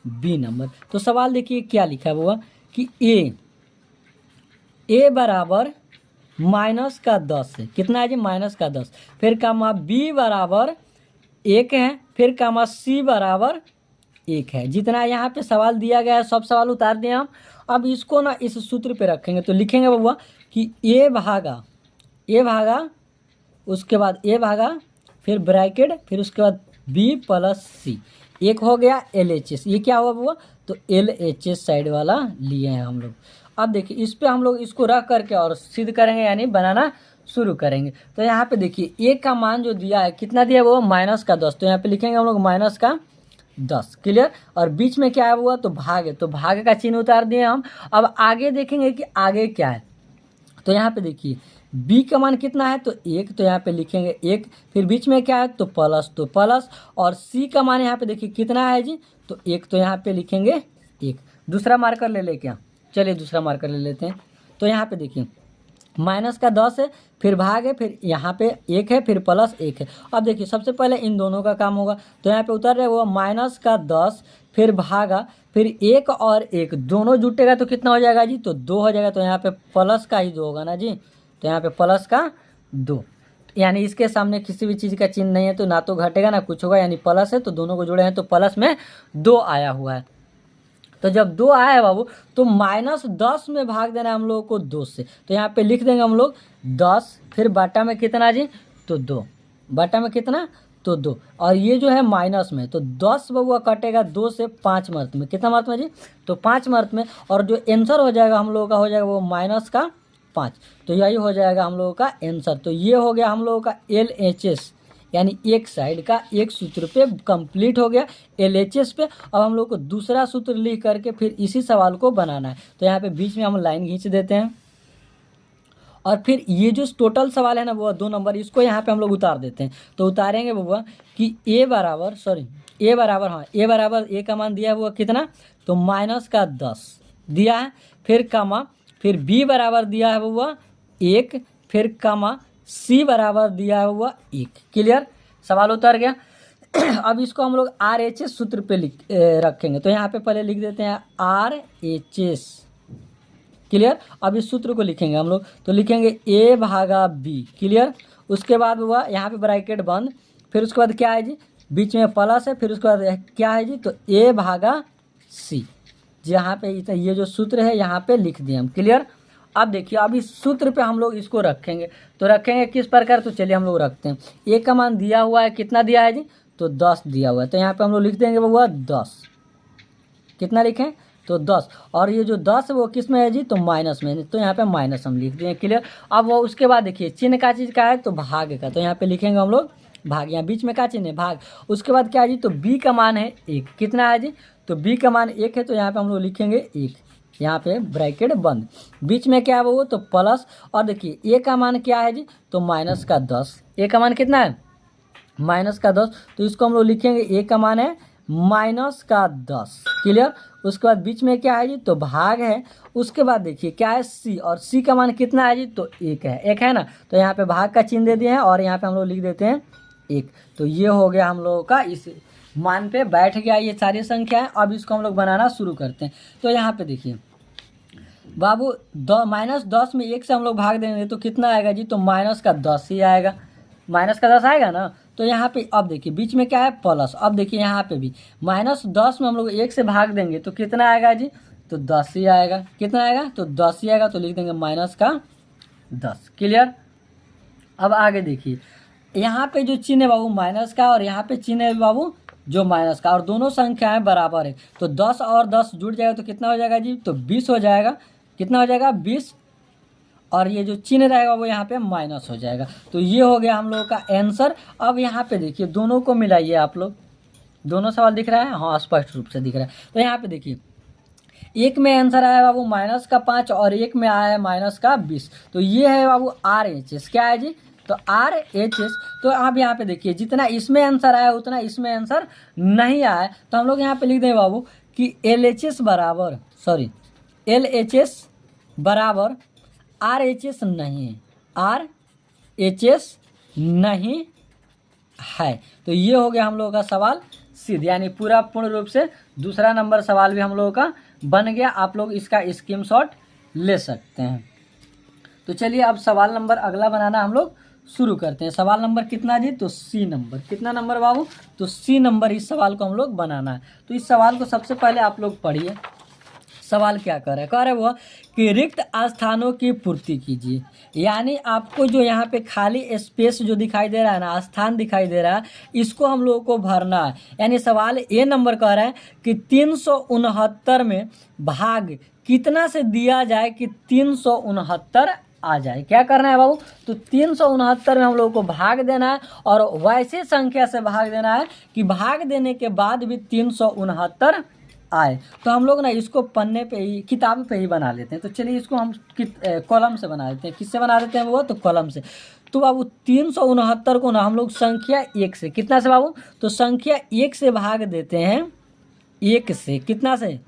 बी नंबर। तो सवाल देखिए क्या लिखा है वो कि ए बराबर माइनस का 10 है। कितना है जी? माइनस का 10। फिर कामा बी बराबर 1 है, फिर कामा सी बराबर 1 है। जितना यहाँ पे सवाल दिया गया है सब सवाल उतार दिए हम। अब इसको ना इस सूत्र पे रखेंगे तो लिखेंगे बउआ कि ए भागा उसके बाद ए भागा फिर ब्रैकेट फिर उसके बाद बी प्लस सी। एक हो गया LHS। ये क्या हुआ बउआ? तो LHS साइड वाला लिए हैं हम लोग। अब देखिए इस पे हम लोग इसको रख करके और सिद्ध करेंगे यानी बनाना शुरू करेंगे। तो यहाँ पे देखिए ए का मान जो दिया है कितना दिया है वो? माइनस का 10। तो यहाँ पे लिखेंगे हम लोग माइनस का 10। क्लियर। और बीच में क्या है हुआ? तो भाग है, तो भाग का चिन्ह उतार दिए हम। अब आगे देखेंगे कि आगे क्या है। तो यहाँ पे देखिए बी का मान कितना है? तो 1। तो यहाँ पे लिखेंगे 1। फिर बीच में क्या है? तो प्लस। और सी का मान यहाँ पे देखिए कितना है जी? तो 1। तो यहाँ पे लिखेंगे 1। दूसरा मार्कर ले ले क्या? चलिए दूसरा मार्कर ले लेते हैं। तो यहाँ पे देखिए माइनस का 10 है, फिर भाग है, फिर यहाँ पे 1 है, फिर प्लस 1 है। अब देखिए सबसे पहले इन दोनों का काम होगा। तो यहाँ पे उतर रहे वो माइनस का 10 फिर भागा फिर 1 और 1 दोनों जुटेगा तो कितना हो जाएगा जी? तो 2 हो जाएगा। तो यहाँ पे प्लस का ही 2 होगा ना जी। तो यहाँ पे प्लस का 2, यानी इसके सामने किसी भी चीज़ का चिन्ह नहीं है तो ना तो घटेगा ना कुछ होगा, यानी प्लस है तो दोनों को जोड़े हैं तो प्लस में 2 आया हुआ है। तो जब 2 आया है बाबू तो -10 में भाग देना है हम लोगों को 2 से। तो यहाँ पे लिख देंगे हम लोग 10 फिर बाटा में कितना जी? तो 2। बाटा में कितना? तो 2। और ये जो है माइनस में तो 10 बउआ कटेगा 2 से 5 मर्त में। कितना मर्त में जी? तो 5 मर्त में। और जो आंसर हो जाएगा हम लोगों का हो जाएगा वो माइनस का 5। तो यही हो जाएगा हम लोगों का आंसर। तो ये हो गया हम लोगों का LHS, यानी एक साइड का एक सूत्र पे कंप्लीट हो गया LHS पे। अब हम लोग को दूसरा सूत्र लिख करके फिर इसी सवाल को बनाना है। तो यहाँ पे बीच में हम लाइन खींच देते हैं और फिर ये जो टोटल सवाल है ना वो 2 नंबर, इसको यहाँ पे हम लोग उतार देते हैं। तो उतारेंगे बउआ कि ए बराबर ए का मान दिया है वो कितना? तो माइनस का 10 दिया है, फिर कामा फिर बी बराबर दिया है बउआ 1, फिर कामा सी बराबर दिया हुआ 1। क्लियर। सवाल उतर गया। अब इसको हम लोग RHS सूत्र पे रखेंगे। तो यहाँ पे पहले लिख देते हैं RHS। क्लियर। अब इस सूत्र को लिखेंगे हम लोग। तो लिखेंगे A भागा B। क्लियर। उसके बाद हुआ यहाँ पे ब्रैकेट बंद, फिर उसके बाद क्या है जी? बीच में प्लस है, फिर उसके बाद क्या है जी? तो A भागा C। यहाँ पे ये जो सूत्र है यहाँ पे लिख दिए हम। क्लियर। अब देखिए अब इस सूत्र पे हम लोग इसको रखेंगे। तो रखेंगे किस प्रकार? तो चलिए हम लोग रखते हैं। ए का मान दिया हुआ है, कितना दिया है जी? तो 10 दिया हुआ है। तो यहाँ पे हम लोग लिख देंगे बउआ 10। कितना लिखें? तो 10। और ये जो 10 वो किस में है जी? तो माइनस में। तो यहाँ पे माइनस हम लिख देंगे। क्लियर। अब वो उसके बाद देखिए चिन्ह का चीज़ का है? तो भाग का। तो यहाँ पे लिखेंगे हम लोग भाग। यहाँ बीच में का चिन्ह है? भाग। उसके बाद क्या है जी? तो बी का मान है 1। कितना है जी? तो बी का मान 1 है। तो यहाँ पे हम लोग लिखेंगे 1। यहाँ पे ब्रैकेट बंद। बीच में क्या है वो? तो प्लस। और देखिए ए का मान क्या है जी? तो माइनस का 10। ए का मान कितना है? माइनस का 10। तो इसको हम लोग लिखेंगे ए का मान है माइनस का 10। क्लियर। उसके बाद बीच में क्या है जी? तो भाग है। उसके बाद देखिए क्या है? सी। और सी का मान कितना है जी? तो 1 है। 1 है ना। तो यहाँ पे भाग का चिन्ह दे दिए हैं और यहाँ पे हम लोग लिख देते हैं 1। तो ये हो गया हम लोगों का इस मान पे बैठ गया ये सारी संख्याएं। अब इसको हम लोग बनाना शुरू करते हैं। तो यहाँ पे देखिए बाबू -10 में 1 से हम लोग भाग देंगे तो कितना आएगा जी? तो माइनस का 10 ही आएगा। माइनस का 10 आएगा ना। तो यहाँ पे अब देखिए बीच में क्या है? प्लस। अब देखिए यहाँ पे भी -10 में हम लोग 1 से भाग देंगे तो कितना आएगा जी? तो 10 ही आएगा। कितना आएगा? तो 10 ही आएगा। तो लिख देंगे माइनस का 10। क्लियर। अब आगे देखिए यहाँ पे जो चिन्ह है बाबू माइनस का और यहाँ पे चिन्ह है बाबू जो माइनस का, और दोनों संख्याएं बराबर है। तो 10 और 10 जुड़ जाएगा तो कितना हो जाएगा जी? तो 20 हो जाएगा। कितना हो जाएगा? 20। और ये जो चिन्ह रहेगा वो यहाँ पे माइनस हो जाएगा। तो ये हो गया हम लोगों का आंसर। अब यहाँ पे देखिए दोनों को मिलाइए आप लोग। दोनों सवाल दिख रहा है? हाँ स्पष्ट रूप से दिख रहा है। तो यहाँ पे देखिए एक में आंसर आया बाबू -5 और एक में आया है -20। तो ये है बाबू RHS। क्या है जी? तो RHS। तो आप यहाँ पे देखिए जितना इसमें आंसर आया उतना इसमें आंसर नहीं आया, तो हम लोग यहाँ पे लिख दें बाबू कि LHS बराबर RHS नहीं है, RHS नहीं है। तो ये हो गया हम लोगों का सवाल सिद्ध, यानी पूरा पूर्ण रूप से दूसरा नंबर सवाल भी हम लोगों का बन गया। आप लोग इसका स्क्रीनशॉट ले सकते हैं। तो चलिए अब सवाल नंबर अगला बनाना हम लोग शुरू करते हैं। सवाल नंबर कितना जी? तो C नंबर। कितना नंबर बाबू? तो C नंबर इस सवाल को हम लोग बनाना है। तो इस सवाल को सबसे पहले आप लोग पढ़िए। सवाल क्या कर रहा है? कह रहे वो कि रिक्त स्थानों की पूर्ति कीजिए, यानी आपको जो यहाँ पे खाली स्पेस जो दिखाई दे रहा है ना, स्थान दिखाई दे रहा है, इसको हम लोगों को भरना है। यानी सवाल ए नंबर कह रहा है कि 369 में भाग कितना से दिया जाए कि 369 आ जाए। क्या करना है बाबू? तो 369 में हम लोगों को भाग देना है और वैसे संख्या से भाग देना है कि भाग देने के बाद भी 369 आए। तो हम लोग ना इसको पन्ने पे ही, किताब पे ही बना लेते हैं। तो चलिए इसको हम कॉलम से बना देते हैं। किससे बना देते हैं वो? तो कॉलम से। तो बाबू 369 को ना हम लोग संख्या 1 से, कितना से बाबू? तो संख्या 1 से भाग देते हैं। 1 से, कितना से?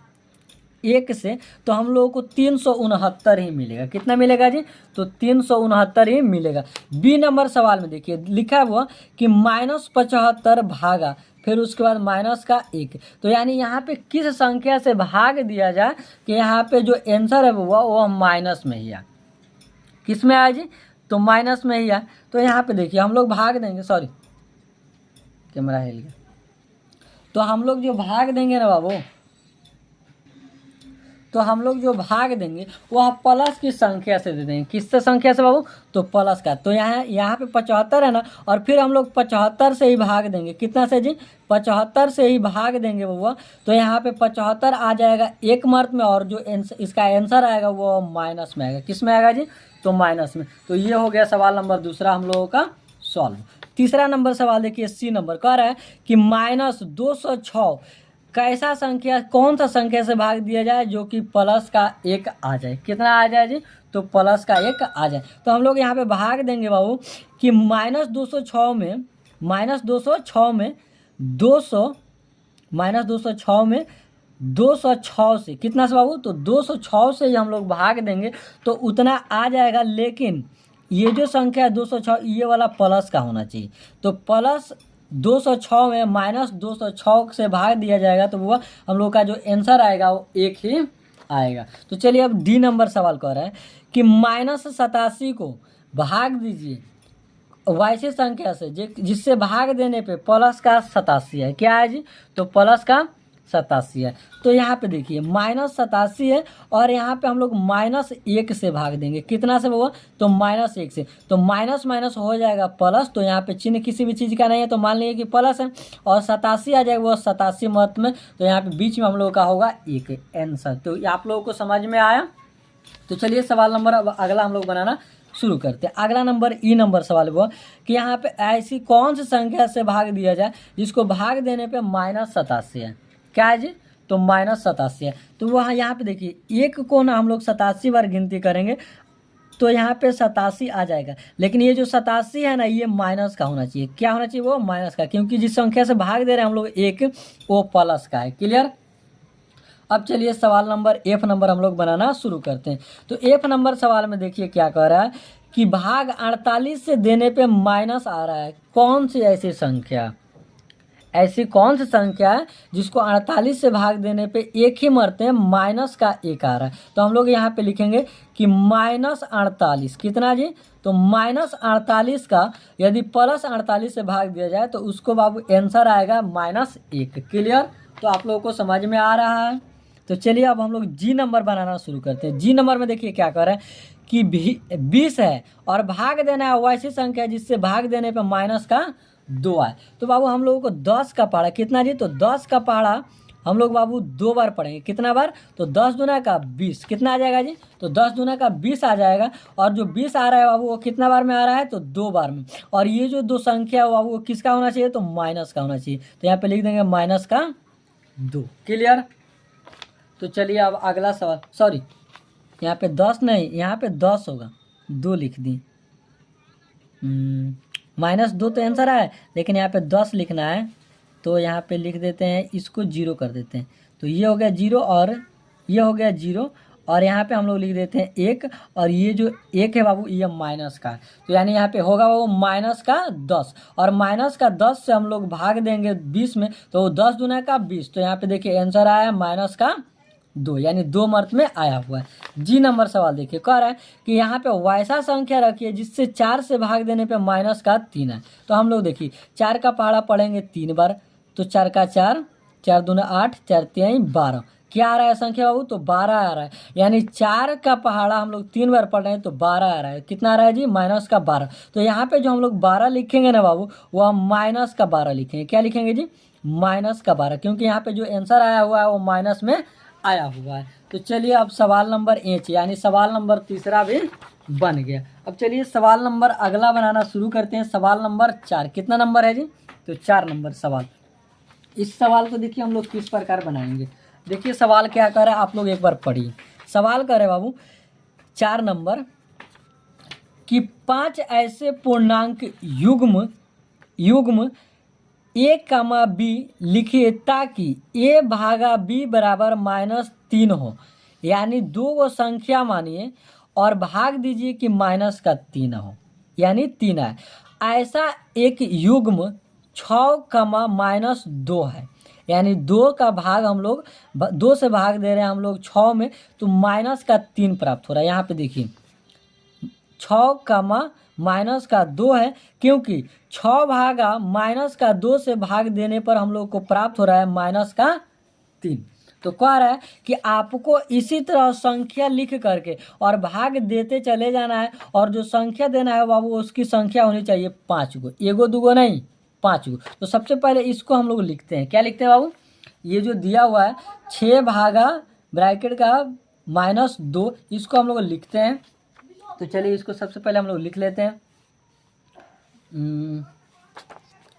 1 से। तो हम लोगों को 369 ही मिलेगा। कितना मिलेगा जी? तो 369 ही मिलेगा। बी नंबर सवाल में देखिए लिखा हुआ कि -75 भागा, फिर उसके बाद माइनस का 1। तो यानी यहाँ पे किस संख्या से भाग दिया जाए कि यहाँ पे जो आंसर है वो माइनस में ही आए। किस में आए जी? तो माइनस में ही आए। तो यहाँ पे देखिए हम लोग भाग देंगे, सॉरी कैमरा हिल गया। तो हम लोग जो भाग देंगे ना बाबू, तो हम लोग जो भाग देंगे वह प्लस की संख्या से दे देंगे। किससे संख्या से बाबू? तो प्लस का। तो यहाँ पे 75 है ना, और फिर हम लोग 75 से ही भाग देंगे। कितना से जी? 75 से ही भाग देंगे बाबू। तो यहाँ पे 75 आ जाएगा एक मार्क में, और जो इसका आंसर आएगा वो माइनस में आएगा। किस में आएगा जी? तो माइनस में। तो ये हो गया सवाल नंबर दूसरा हम लोगों का सॉल्व। तीसरा नंबर सवाल देखिए C नंबर कह रहा है कि -206 कैसा संख्या, कौन सा संख्या से भाग दिया जाए जो कि प्लस का 1 आ जाए। कितना आ जाए जी? तो प्लस का 1 आ जाए। तो हम लोग यहाँ पे भाग देंगे बाबू कि -206 में 206 से कितना से बाबू? तो 206 से ही हम लोग भाग देंगे तो उतना आ जाएगा। लेकिन ये जो संख्या है 206, ये वाला प्लस का होना चाहिए। तो प्लस 206 में -206 से भाग दिया जाएगा तो वो हम लोग का जो आंसर आएगा वो 1 ही आएगा। तो चलिए अब D नंबर सवाल कर रहा है कि -87 को भाग दीजिए वैसे संख्या से जिससे भाग देने पे प्लस का 87 है। क्या है जी? तो प्लस का 87 है। तो यहाँ पे देखिए -87 है और यहाँ पे हम लोग -1 से भाग देंगे। कितना से वो? तो -1 से। तो माइनस माइनस हो जाएगा प्लस। तो यहाँ पे चिन्ह किसी भी चीज़ का नहीं है, तो मान लीजिए कि प्लस है, और 87 आ जाएगा वो 87 मत में। तो यहाँ पे बीच में हम लोगों का होगा 1 आंसर। तो आप लोगों को समझ में आया? तो चलिए सवाल नंबर अब अगला हम लोग बनाना शुरू करते हैं। अगला नंबर E नंबर सवाल हुआ कि यहाँ पे ऐसी कौन सी संख्या से भाग दिया जाए जिसको भाग देने पे -87 है। क्या है जी? तो -87 है। तो वहाँ यहाँ पे देखिए 1 को ना हम लोग 87 बार गिनती करेंगे तो यहाँ पे 87 आ जाएगा। लेकिन ये जो 87 है ना, ये माइनस का होना चाहिए। क्या होना चाहिए? वो माइनस का, क्योंकि जिस संख्या से भाग दे रहे हैं हम लोग 1, वो प्लस का है। क्लियर? अब चलिए सवाल नंबर F नंबर हम लोग बनाना शुरू करते हैं। तो F नंबर सवाल में देखिए क्या कह रहा है कि भाग 48 से देने पे माइनस आ रहा है। कौन सी ऐसी संख्या, ऐसी कौन सी संख्या है जिसको 48 से भाग देने पे एक ही मरते हैं माइनस का 1 आ रहा है। तो हम लोग यहाँ पे लिखेंगे कि -48। कितना जी? तो -48 का यदि +48 से भाग दिया जाए तो उसको बाबू आंसर आएगा -1। क्लियर? तो आप लोगों को समझ में आ रहा है? तो चलिए अब हम लोग G नंबर बनाना शुरू करते हैं। G नंबर में देखिए क्या कर रहा है कि 20 है और भाग देना है वैसी संख्या जिससे भाग देने पे माइनस का 2 आए। तो बाबू हम लोगों को 10 का पहाड़ा, कितना जी? तो 10 का पहाड़ा हम लोग बाबू 2 बार पढ़ेंगे। कितना बार? तो 10 दूना का 20। कितना आ जाएगा जी? तो 10 दूना का 20 आ जाएगा। और जो 20 आ रहा है बाबू वो कितना बार में आ रहा है? तो 2 बार में। और ये जो 2 संख्या है बाबू वो किसका होना चाहिए? तो माइनस का होना चाहिए। तो यहाँ पे लिख देंगे -2। क्लियर? तो चलिए अब अगला सवाल, सॉरी यहाँ पे 10 नहीं, यहाँ पे 10 होगा, 2 लिख दी। -2 तो आंसर है, लेकिन यहाँ पे 10 लिखना है, तो यहाँ पे लिख देते हैं, इसको 0 कर देते हैं। तो ये हो गया 0 और ये हो गया 0, और यहाँ पे हम लोग लिख देते हैं 1, और ये जो 1 है बाबू ये माइनस का है, तो यानी यहाँ पे होगा बाबू माइनस का 10, और माइनस का 10 से हम लोग भाग देंगे 20 में, तो 10 दूना का 20, तो यहाँ पे देखिए आंसर आया -2, यानी 2 मर्त में आया हुआ है। जी नंबर सवाल देखिए, कह रहा है कि यहाँ पे वैसा संख्या रखिए जिससे 4 से भाग देने पे -3 है। तो हम लोग देखिए 4 का पहाड़ा पढ़ेंगे 3 बार, तो 4 का 4, 4 दूना 8, 4 3 12, क्या आ रहा है संख्या बाबू, तो 12 आ रहा है, यानी 4 का पहाड़ा हम लोग 3 बार पढ़ रहे हैं तो 12 आ रहा है। कितना आ रहा है जी, -12। तो यहाँ पे जो हम लोग 12 लिखेंगे ना बाबू, वो हम -12 लिखेंगे। क्या लिखेंगे जी, -12, क्योंकि यहाँ पे जो आंसर आया हुआ है वो माइनस में आया हुआ है। तो चलिए अब सवाल नंबर 1 यानी सवाल नंबर तीसरा भी बन गया। अब चलिए सवाल नंबर अगला बनाना शुरू करते हैं। सवाल नंबर 4, कितना नंबर है जी, तो 4 नंबर सवाल। इस सवाल को देखिए हम लोग किस प्रकार बनाएंगे। देखिए सवाल क्या कर रहा है, आप लोग एक बार पढ़िए। सवाल कर रहे बाबू 4 नंबर कि 5 ऐसे पूर्णांक युग्म a, b लिखिए ताकि a भागा b बराबर -3 हो, यानी 2 को संख्या मानिए और भाग दीजिए कि -3 हो, यानी 3 है। ऐसा एक युग्म 6, -2 है, यानी 2 का भाग हम लोग 2 से भाग दे रहे हैं हम लोग 6 में, तो -3 प्राप्त हो रहा है। यहाँ पे देखिए 6, -2 है, क्योंकि 6 भागा -2 से भाग देने पर हम लोग को प्राप्त हो रहा है -3। तो कह रहा है कि आपको इसी तरह संख्या लिख करके और भाग देते चले जाना है, और जो संख्या देना है बाबू उसकी संख्या होनी चाहिए 5 गो, 1 2 नहीं 5 गो। तो सबसे पहले इसको हम लोग लिखते हैं, क्या लिखते हैं बाबू, ये जो दिया हुआ है 6 भागा ब्रैकेट का -2, इसको हम लोग लिखते हैं। तो चलिए इसको सबसे पहले हम लोग लिख लेते हैं।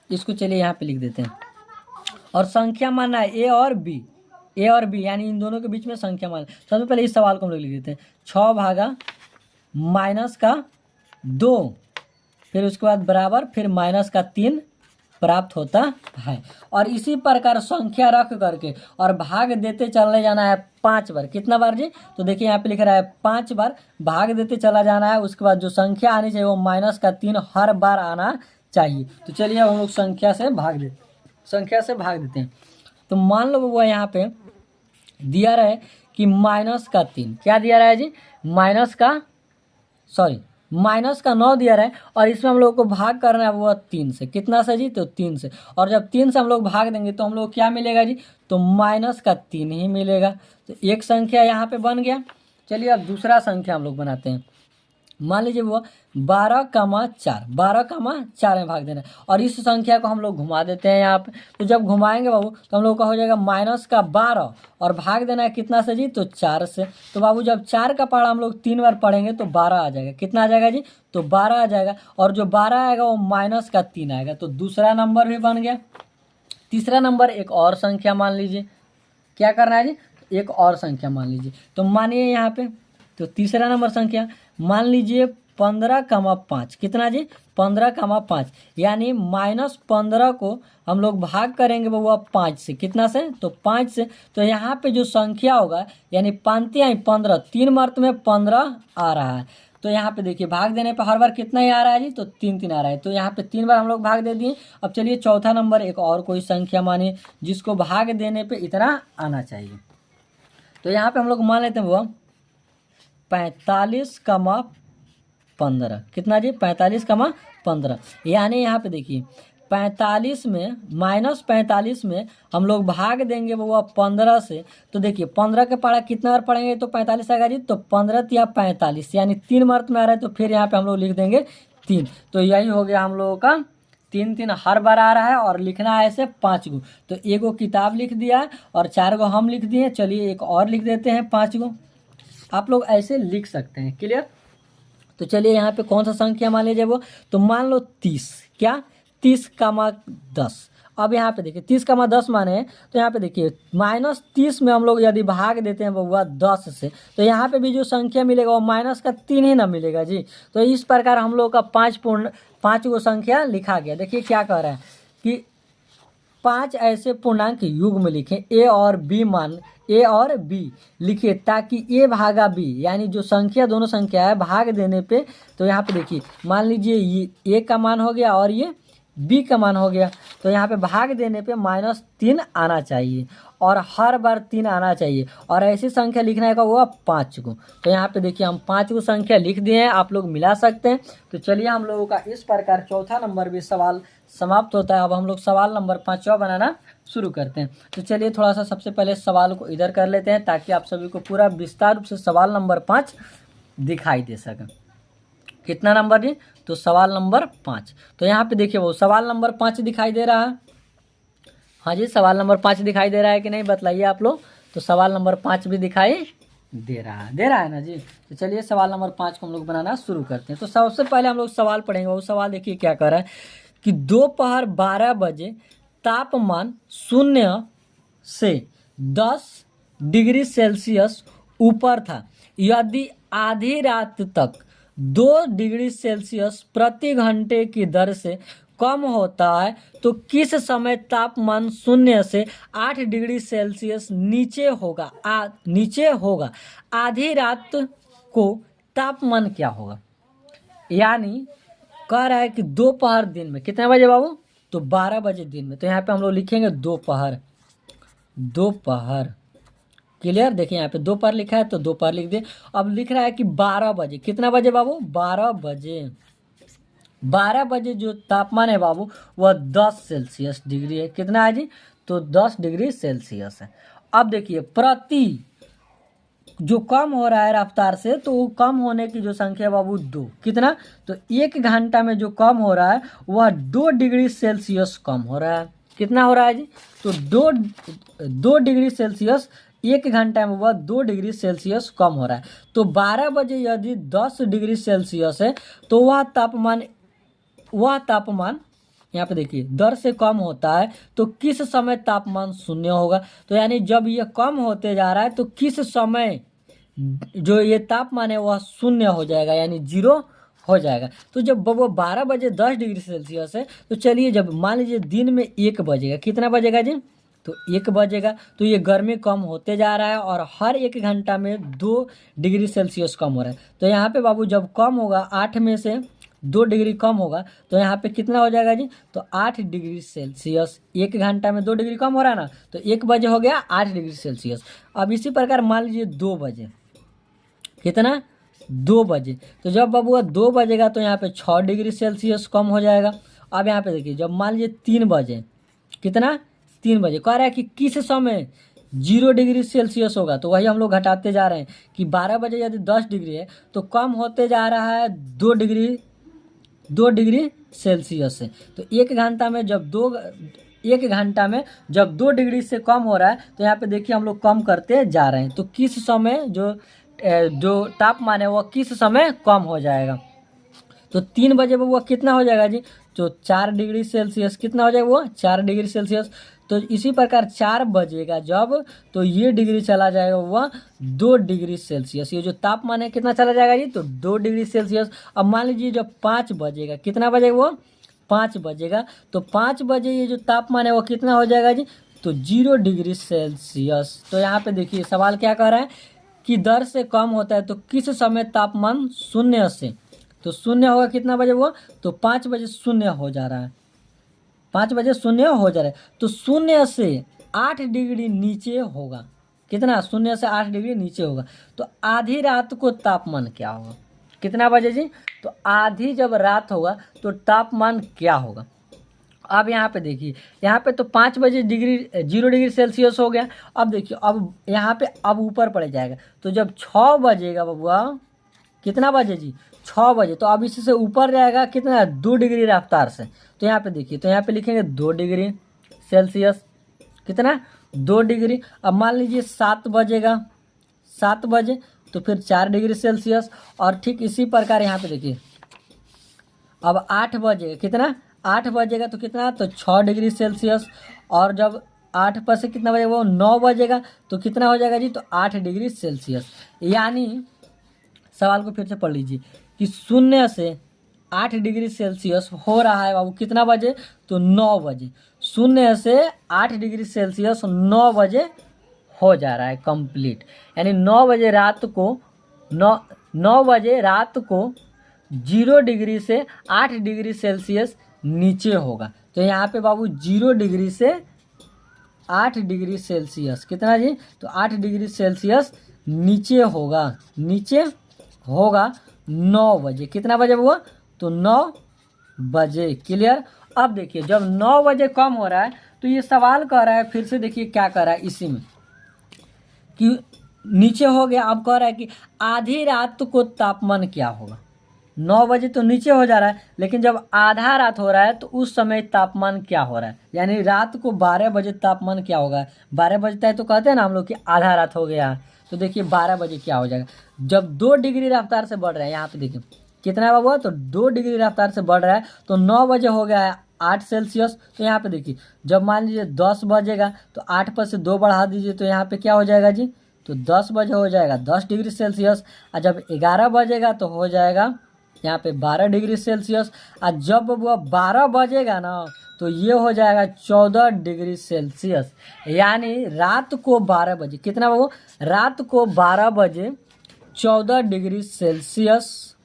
इसको चलिए यहाँ पे लिख देते हैं, और संख्या मानना है ए और बी, यानी इन दोनों के बीच में संख्या मानना। सबसे पहले इस सवाल को हम लोग लिख देते हैं, 6 भागा -2, फिर उसके बाद बराबर, फिर -3 प्राप्त होता है। और इसी प्रकार संख्या रख करके और भाग देते चलने जाना है 5 बार। कितना बार जी, तो देखिए यहाँ पे लिख रहा है 5 बार भाग देते चला जाना है। उसके बाद जो संख्या आनी चाहिए वो -3 हर बार आना चाहिए। तो चलिए हम लोग संख्या से भाग देते हैं। तो मान लो वो यहाँ पे दिया रहा है कि -3, क्या दिया रहा है जी, -9 दिया रहा है, और इसमें हम लोग को भाग करना है वो 3 से। कितना से जी, तो 3 से, और जब 3 से हम लोग भाग देंगे तो हम लोग क्या मिलेगा जी, तो -3 ही मिलेगा। तो एक संख्या यहाँ पे बन गया। चलिए अब दूसरा संख्या हम लोग बनाते हैं। मान लीजिए वो 12, 4 में भाग देना है, और इस संख्या को हम लोग घुमा देते हैं यहाँ पे। तो जब घुमाएंगे बाबू तो हम लोग का हो जाएगा -12, और भाग देना है कितना से जी, तो 4 से। तो बाबू जब 4 का पहाड़ा हम लोग 3 बार पढ़ेंगे तो 12 आ जाएगा। कितना आ जाएगा जी, तो 12 आ जाएगा, और जो 12 आएगा वो -3 आएगा। तो दूसरा नंबर भी बन गया। तीसरा नंबर एक और संख्या मान लीजिए, क्या करना है जी, एक और संख्या मान लीजिए। तो मानिए यहाँ पे, तो तीसरा नंबर संख्या मान लीजिए 15, 5, कितना जी, 15, 5, यानी -15 को हम लोग भाग करेंगे वो 5 से। कितना से, तो 5 से। तो यहाँ पे जो संख्या होगा यानी 5 आई 15, 3 मर्त में 15 आ रहा है। तो यहाँ पे देखिए भाग देने पर हर बार कितना ही आ रहा है जी, तो 3 आ रहा है। तो यहाँ पे 3 बार हम लोग भाग दे दिए। अब चलिए चौथा नंबर एक और कोई संख्या मानिए जिसको भाग देने पे इतना आना चाहिए। तो यहाँ पे हम लोग मान लेते हैं वो 45, कितना जी, 45, यानी यहाँ पे देखिए 45 में -45 में हम लोग भाग देंगे वो 15 से। तो देखिए 15 के पहाड़ा कितना बार पढ़ेंगे तो 45 आएगा जी, तो 15 या 45, यानी 3 मर्त में आ रहा है। तो फिर यहाँ पे हम लोग लिख देंगे 3। तो यही हो गया हम लोगों का 3 हर बार आ रहा है, और लिखना है ऐसे 5 गो। तो 1 गो किताब लिख दिया है और 4 गो हम लिख दिए। चलिए एक और लिख देते हैं 5 गो। आप लोग ऐसे लिख सकते हैं, क्लियर। तो चलिए यहाँ पे कौन सा संख्या मान लीजिए वो, तो मान लो 30, क्या 30, 10, अब यहाँ पे देखिए 30 का मान 10 माने, तो यहाँ पे देखिए -30 में हम लोग यदि भाग देते हैं बउआ 10 से, तो यहाँ पे भी जो संख्या मिलेगा वो -3 ही ना मिलेगा जी। तो इस प्रकार हम लोग का 5 गो संख्या लिखा गया। देखिए क्या कह रहा है कि 5 ऐसे पूर्णांक युग्म लिखें ए और बी लिखिए, ताकि ए भागा बी, यानी जो संख्या दोनों संख्या है भाग देने पे, तो यहाँ पे देखिए मान लीजिए ये ए का मान हो गया और ये बी का मान हो गया, तो यहाँ पे भाग देने पे -3 आना चाहिए और हर बार 3 आना चाहिए, और ऐसी संख्या लिखने का हुआ 5 को। तो यहाँ पे देखिए हम 5 को संख्या लिख दिए हैं, आप लोग मिला सकते हैं। तो चलिए हम लोगों का इस प्रकार चौथा नंबर भी सवाल समाप्त होता है। अब हम लोग सवाल नंबर 5वां बनाना शुरू करते हैं। तो चलिए थोड़ा सा सबसे पहले सवाल को इधर कर लेते हैं, ताकि आप सभी को पूरा विस्तार रूप से सवाल नंबर 5 दिखाई दे सके। कितना नंबर जी? तो सवाल नंबर 5। तो यहाँ पे देखिए वो सवाल नंबर 5 दिखाई दे रहा है। हाँ जी, सवाल नंबर 5 दिखाई दे रहा है कि नहीं बताइए आप लोग। तो सवाल नंबर 5 भी दिखाई दे रहा है ना जी। तो चलिए सवाल नंबर 5 को हम लोग बनाना शुरू करते हैं। तो सबसे पहले हम लोग सवाल पढ़ेंगे। वो सवाल देखिए क्या कर रहा है कि दोपहर 12 बजे तापमान 0 से 10 डिग्री सेल्सियस ऊपर था। यदि आधी रात तक 2 डिग्री सेल्सियस प्रति घंटे की दर से कम होता है, तो किस समय तापमान 0 से 8 डिग्री सेल्सियस नीचे होगा। आधी रात को तापमान क्या होगा? यानी कह रहा है कि दोपहर दिन में कितने बजे बाबू? तो 12 बजे दिन में। तो यहाँ पे हम लोग लिखेंगे दोपहर। क्लियर? देखिए यहाँ पे दोपहर लिखा है तो दोपहर लिख दे। अब लिख रहा है कि 12 बजे, कितना बजे बाबू? 12 बजे। 12 बजे जो तापमान है बाबू वह 10 सेल्सियस डिग्री है। कितना है जी? तो 10 डिग्री सेल्सियस है। अब देखिए प्रति जो कम हो रहा है रफ्तार से, तो वो कम होने की जो संख्या है बाबू 2। कितना? तो 1 घंटा में जो कम हो रहा है वह 2 डिग्री सेल्सियस कम हो रहा है। कितना हो रहा है जी? तो 2 डिग्री सेल्सियस 1 घंटा में वह 2 डिग्री सेल्सियस कम हो रहा है। तो 12 बजे यदि 10 डिग्री सेल्सियस है, तो वह तापमान यहाँ पे देखिए दर से कम होता है, तो किस समय तापमान 0 होगा। तो यानी जब ये कम होते जा रहा है तो किस समय जो ये तापमान है वह 0 हो जाएगा, यानी 0 हो जाएगा। तो जब वो 12 बजे 10 डिग्री सेल्सियस है, तो चलिए जब मान लीजिए दिन में 1 बजेगा, कितना बजेगा जी? तो 1 बजेगा, तो ये गर्मी कम होते जा रहा है और हर 1 घंटा में 2 डिग्री सेल्सियस कम हो रहा है। तो यहाँ पे बाबू जब कम होगा 8 में से 2 डिग्री कम होगा, तो यहाँ पे कितना हो जाएगा जी? तो 8 डिग्री सेल्सियस। 1 घंटा में 2 डिग्री कम हो रहा है ना, तो 1 बजे हो गया 8 डिग्री सेल्सियस। अब इसी प्रकार मान लीजिए 2 बजे, कितना? 2 बजे। तो जब बाबू 2 बजेगा तो यहाँ पे 6 डिग्री सेल्सियस कम हो जाएगा। अब यहाँ पे देखिए जब मान लीजिए 3 बजे, कितना? 3 बजे कह रहा है कि किस समय 0 डिग्री सेल्सियस होगा। तो वही हम लोग घटाते जा रहे हैं कि 12 बजे यदि 10 डिग्री है तो कम होते जा रहा है 2 डिग्री सेल्सियस से। तो 1 घंटा में जब 2 डिग्री से कम हो रहा है, तो यहाँ पे देखिए हम लोग कम करते जा रहे हैं। तो किस समय जो तापमान है वह किस समय कम हो जाएगा। तो 3 बजे वो कितना हो जाएगा जी? तो 4 डिग्री सेल्सियस। कितना हो जाएगा वो? 4 डिग्री सेल्सियस। तो इसी प्रकार 4 बजेगा जब, तो ये डिग्री चला जाएगा वह 2 डिग्री सेल्सियस। ये जो तापमान है कितना चला जाएगा जी? तो 2 डिग्री सेल्सियस। अब मान लीजिए जब 5 बजेगा, कितना बजेगा वो? 5 बजेगा। तो 5 बजे ये जो तापमान है वो कितना हो जाएगा जी? तो 0 डिग्री सेल्सियस। तो यहाँ पे देखिए सवाल क्या कह रहा है कि दर से कम होता है, तो किस समय तापमान 0 से, तो 0 होगा कितना बजे वो? तो 5 बजे 0 हो जा रहा है। 5 बजे 0 हो जा रहा है, तो 0 से 8 डिग्री नीचे होगा। कितना? 0 से 8 डिग्री नीचे होगा। तो आधी रात को तापमान क्या होगा? कितना बजे जी? तो आधी जब रात होगा तो तापमान क्या होगा। अब यहाँ पे देखिए, यहाँ पे तो 5 बजे 0 डिग्री सेल्सियस हो गया। अब देखिए अब यहाँ पे अब ऊपर पड़ जाएगा। तो जब 6 बजेगा बबुआ, कितना बजे जी? 6 बजे। तो अब इससे ऊपर जाएगा कितना? 2 डिग्री रफ्तार से। तो यहाँ पे देखिए, तो यहाँ पे लिखेंगे 2 डिग्री सेल्सियस। कितना? 2 डिग्री। अब मान लीजिए 7 बजेगा, 7 बजे तो फिर 4 डिग्री सेल्सियस। और ठीक इसी प्रकार यहाँ पे देखिए अब 8 बजे, कितना? 8 बजेगा तो कितना, तो 6 डिग्री सेल्सियस। और जब 8 पर से कितना बजेगा, वो 9 बजेगा तो कितना हो जाएगा जी, तो 8 डिग्री सेल्सियस। यानी सवाल को फिर से पढ़ लीजिए कि 0 से 8 डिग्री सेल्सियस हो रहा है बाबू कितना बजे, तो 9 बजे। 0 से 8 डिग्री सेल्सियस 9 बजे हो जा रहा है कंप्लीट। यानी 9 बजे रात को 9 बजे रात को 0 डिग्री से 8 डिग्री सेल्सियस नीचे होगा। तो यहाँ पे बाबू 0 डिग्री से 8 डिग्री सेल्सियस कितना जी, तो 8 डिग्री सेल्सियस नीचे होगा। नीचे होगा 9 बजे। कितना बजे हुआ, तो 9 बजे। क्लियर। अब देखिए जब 9 बजे कम हो रहा है तो ये सवाल कह रहा है, फिर से देखिए क्या कर रहा है इसी में कि नीचे हो गया। अब कह रहा है कि आधी रात को तापमान क्या होगा। 9 बजे तो नीचे हो जा रहा है, लेकिन जब आधा रात हो रहा है तो उस समय तापमान क्या हो रहा है, यानी रात को 12 बजे तापमान क्या होगा। 12 बजता है तो कहते हैं ना हम लोग कि आधा रात हो गया। तो देखिए 12 बजे क्या हो जाएगा, जब 2 डिग्री रफ्तार से बढ़ रहा है। यहाँ पे देखिए कितना बाबू, तो 2 डिग्री रफ्तार से बढ़ रहा है तो 9 बजे हो गया है 8 सेल्सियस। तो यहाँ पे देखिए जब मान लीजिए 10 बजेगा तो 8 पर से 2 बढ़ा दीजिए तो यहाँ पे क्या हो जाएगा जी, तो 10 बजे हो जाएगा 10 डिग्री सेल्सियस। और जब 11 बजेगा तो हो जाएगा यहाँ पे 12 डिग्री सेल्सियस। और जब वह 12 बजेगा ना तो ये हो जाएगा 14 डिग्री सेल्सियस। यानी रात को 12 बजे कितना वो, रात को 12 बजे 14 डिग्री सेल्सियस,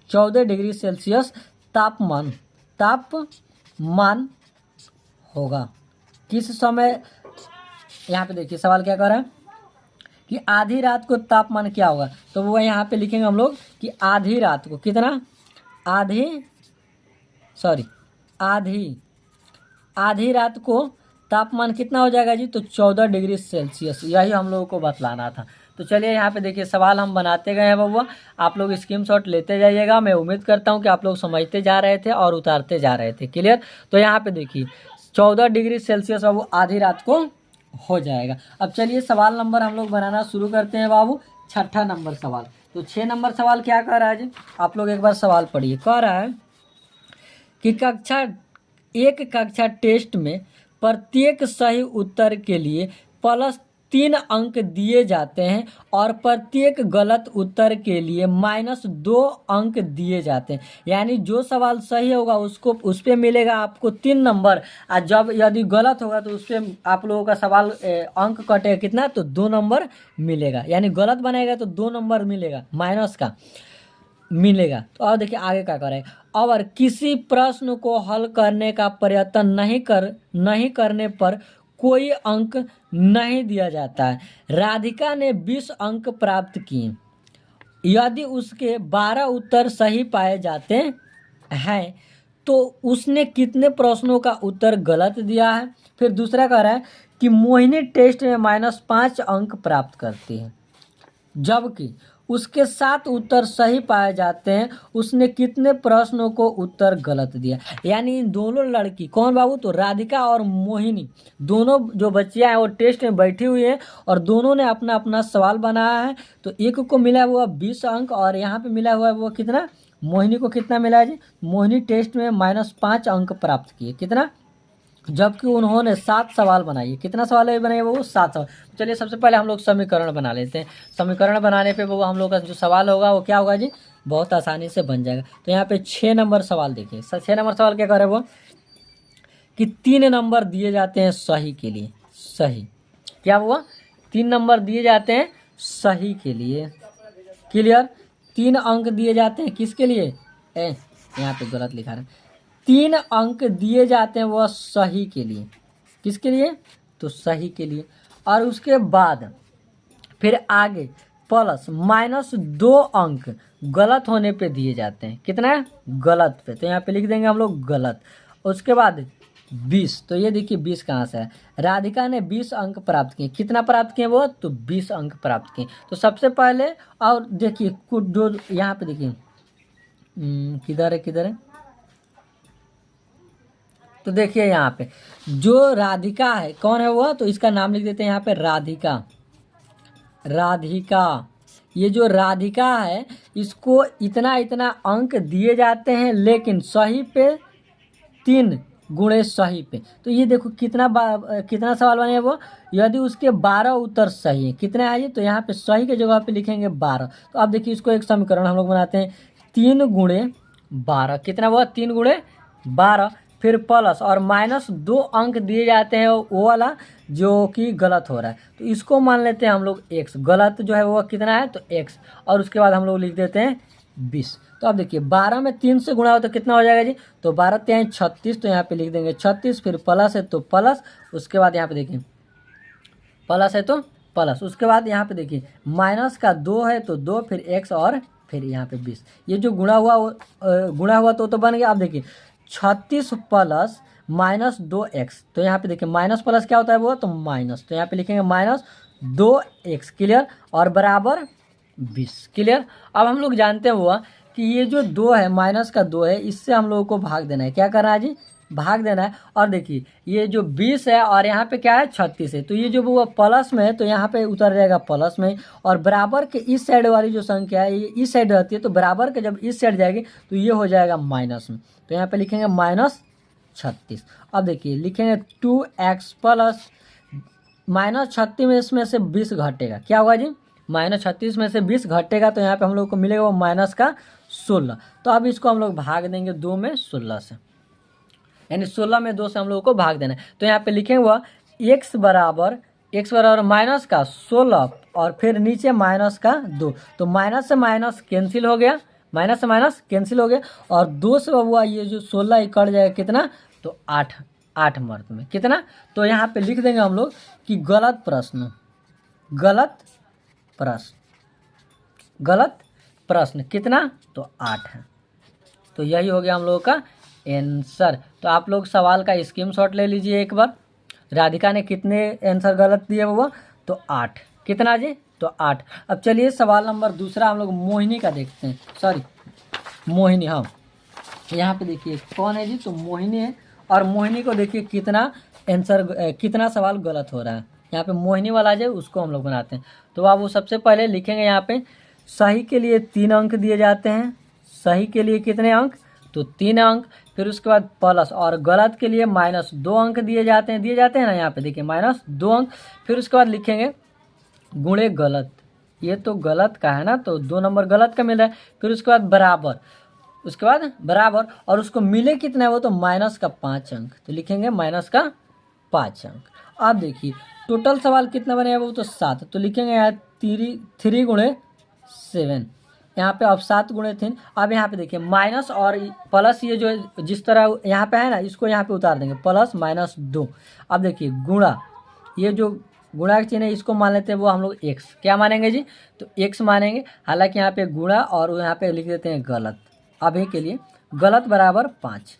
14 डिग्री सेल्सियस तापमान होगा। किस समय, यहाँ पे देखिए सवाल क्या कर रहा है कि आधी रात को तापमान क्या होगा। तो वो यहाँ पे लिखेंगे हम लोग कि आधी रात को कितना, आधी रात को तापमान कितना हो जाएगा जी, तो 14 डिग्री सेल्सियस। यही हम लोगों को बतलाना था। तो चलिए यहाँ पे देखिए सवाल हम बनाते गए हैं बबुआ, आप लोग स्क्रीनशॉट लेते जाइएगा। मैं उम्मीद करता हूँ कि आप लोग समझते जा रहे थे और उतारते जा रहे थे। क्लियर। तो यहाँ पे देखिए 14 डिग्री सेल्सियस बाबू आधी रात को हो जाएगा। अब चलिए सवाल नंबर हम लोग बनाना शुरू करते हैं बाबू। 6ठा नंबर सवाल। तो 6 नंबर सवाल क्या कह रहा है जी, आप लोग एक बार सवाल पढ़िए। कह रहा है कि कक्षा टेस्ट में प्रत्येक सही उत्तर के लिए +3 अंक दिए जाते हैं और प्रत्येक गलत उत्तर के लिए -2 अंक दिए जाते हैं। यानी जो सवाल सही होगा उसको उस पर मिलेगा आपको 3 नंबर, और जब यदि गलत होगा तो उस पर आप लोगों का सवाल अंक कटेगा कितना, तो 2 नंबर मिलेगा। यानी गलत बनाएगा तो 2 नंबर मिलेगा, माइनस का मिलेगा। तो और देखिए आगे क्या करें। और किसी प्रश्न को हल करने का प्रयत्न नहीं करने पर कोई अंक नहीं दिया जाता है। राधिका ने 20 अंक प्राप्त किए यदि उसके 12 उत्तर सही पाए जाते हैं तो उसने कितने प्रश्नों का उत्तर गलत दिया है। फिर दूसरा कह रहा है कि मोहिनी टेस्ट में -5 अंक प्राप्त करती है जबकि उसके 7 उत्तर सही पाए जाते हैं। उसने कितने प्रश्नों को उत्तर गलत दिया। यानी दोनों लड़की कौन बाबू, तो राधिका और मोहिनी, दोनों जो बच्चियां हैं वो टेस्ट में बैठी हुई हैं और दोनों ने अपना अपना सवाल बनाया है। तो एक को मिला हुआ 20 अंक और यहाँ पे मिला हुआ है वो कितना, मोहिनी को कितना मिला है जी, मोहिनी टेस्ट में -5 अंक प्राप्त किए। कितना, जबकि उन्होंने 7 सवाल बनाए। कितना सवाल बनाए वो, 7 सवाल। चलिए सबसे पहले हम लोग समीकरण बना लेते हैं। समीकरण बनाने पे वो हम लोग का जो सवाल होगा वो क्या होगा जी, बहुत आसानी से बन जाएगा। तो यहाँ पे 6 नंबर सवाल देखिए। 6 नंबर सवाल क्या कर रहे हैं वो कि 3 नंबर दिए जाते हैं सही के लिए। सही क्या हुआ, 3 नंबर दिए जाते हैं सही के लिए। क्लियर। 3 अंक दिए जाते हैं किसके लिए, यहाँ पे गलत लिखा है। 3 अंक दिए जाते हैं वह सही के लिए। किसके लिए, तो सही के लिए। और उसके बाद फिर आगे +-2 अंक गलत होने पे दिए जाते हैं। कितना, गलत पे, तो यहाँ पे लिख देंगे हम लोग गलत। उसके बाद 20, तो ये देखिए 20 कहाँ से है। राधिका ने 20 अंक प्राप्त किए। कितना प्राप्त किए वो, तो 20 अंक प्राप्त किए। तो सबसे पहले और देखिए जो यहाँ पे देखिए किधर है, तो देखिए यहाँ पे जो राधिका है कौन है वो, तो इसका नाम लिख देते हैं यहाँ पे राधिका। ये जो राधिका है इसको इतना अंक दिए जाते हैं, लेकिन सही पे 3 गुणे सही पे। तो ये देखो कितना सवाल बने वो, यदि उसके 12 उत्तर सही है, कितने आइए, तो यहाँ पे सही के जगह पे लिखेंगे 12। तो अब देखिए इसको एक समीकरण हम लोग बनाते हैं, 3 गुणे 12, कितना हुआ 3 गुणे 12, फिर प्लस और माइनस 2 अंक दिए जाते हैं वो वाला जो कि गलत हो रहा है, तो इसको मान लेते हैं हम लोग x, गलत जो है वो कितना है तो x, और उसके बाद हम लोग लिख देते हैं 20। तो अब देखिए 12 में 3 से गुणा हो तो कितना हो जाएगा जी, तो 12 3 36, तो यहाँ पे लिख देंगे 36, फिर प्लस है तो प्लस, उसके बाद यहाँ पे देखिए प्लस है तो प्लस, उसके बाद यहाँ पे देखिए माइनस का 2 है तो 2, फिर x और फिर यहाँ पे 20। ये जो गुणा हुआ तो बन गया। अब देखिए 36 प्लस माइनस 2x, तो यहाँ पे देखिए माइनस प्लस क्या होता है वो, तो माइनस, तो यहाँ पे लिखेंगे माइनस 2x, क्लियर, और बराबर 20, क्लियर। अब हम लोग जानते हुआ कि ये जो 2 है, माइनस का 2 है, इससे हम लोगों को भाग देना है, क्या करना है जी, भाग देना है। और देखिए ये जो 20 है और यहाँ पे क्या है 36 है, तो ये जो वो प्लस में है तो यहाँ पे उतर जाएगा प्लस में, और बराबर के इस साइड वाली जो संख्या है ये इस साइड रहती है, तो बराबर के जब इस साइड जाएगी तो ये हो जाएगा माइनस में, तो यहाँ पे लिखेंगे माइनस 36। अब देखिए लिखेंगे 2x प्लस माइनस 36 में से 20 घटेगा, क्या होगा जी, माइनस 36 में से 20 घटेगा, तो यहाँ पे हम लोग को मिलेगा वो माइनस का 16। तो अब इसको हम लोग भाग देंगे 2 में 16 से, यानी 16 में 2 से हम लोगों को भाग देना है। तो यहाँ पे लिखेंगे वह x बराबर माइनस का 16 और फिर नीचे माइनस का 2, तो माइनस से माइनस कैंसिल हो गया, माइनस से माइनस कैंसिल हो गया, और 2 से हुआ ये जो 16 कट जाएगा कितना, तो 8 मर्द में कितना। तो यहाँ पे लिख देंगे हम लोग कि गलत प्रश्न कितना, तो 8 है। तो यही हो गया हम लोगों का आंसर। तो आप लोग सवाल का स्क्रीनशॉट ले लीजिए एक बार, राधिका ने कितने आंसर गलत दिए वो, तो 8, कितना जी, तो 8। अब चलिए सवाल नंबर दूसरा हम लोग मोहिनी का देखते हैं, मोहिनी, हाँ यहाँ पे देखिए कौन है जी, तो मोहिनी है, और मोहिनी को देखिए कितना सवाल गलत हो रहा है। यहाँ पे मोहिनी वाला जो उसको हम लोग बनाते हैं। तो आप वो सबसे पहले लिखेंगे, यहाँ पे सही के लिए 3 अंक दिए जाते हैं, सही के लिए कितने अंक, तो 3 अंक, फिर उसके बाद प्लस, और गलत के लिए माइनस 2 अंक दिए जाते हैं ना, यहाँ पे देखिए माइनस 2 अंक, फिर उसके बाद लिखेंगे गुणे गलत, ये तो गलत का है ना, तो 2 नंबर गलत का मिल रहा है, फिर उसके बाद बराबर, और उसको मिले कितना है वो, तो माइनस का 5 अंक, तो लिखेंगे माइनस का 5 अंक। अब देखिए टोटल सवाल कितना बनेगा वो, तो 7, तो लिखेंगे यहाँ 3 गुणे 7, यहाँ पे अब 7 गुणे 3। अब यहाँ पे देखिए माइनस और प्लस, ये जो जिस तरह यहाँ पे है ना, इसको यहाँ पे उतार देंगे, प्लस माइनस 2। अब देखिए गुणा, ये जो गुणा का चिन्ह है इसको मान लेते हैं वो हम लोग x, क्या मानेंगे जी, तो x मानेंगे। हालांकि यहाँ पे गुणा और यहाँ पे लिख देते हैं गलत, अभी के लिए गलत बराबर 5।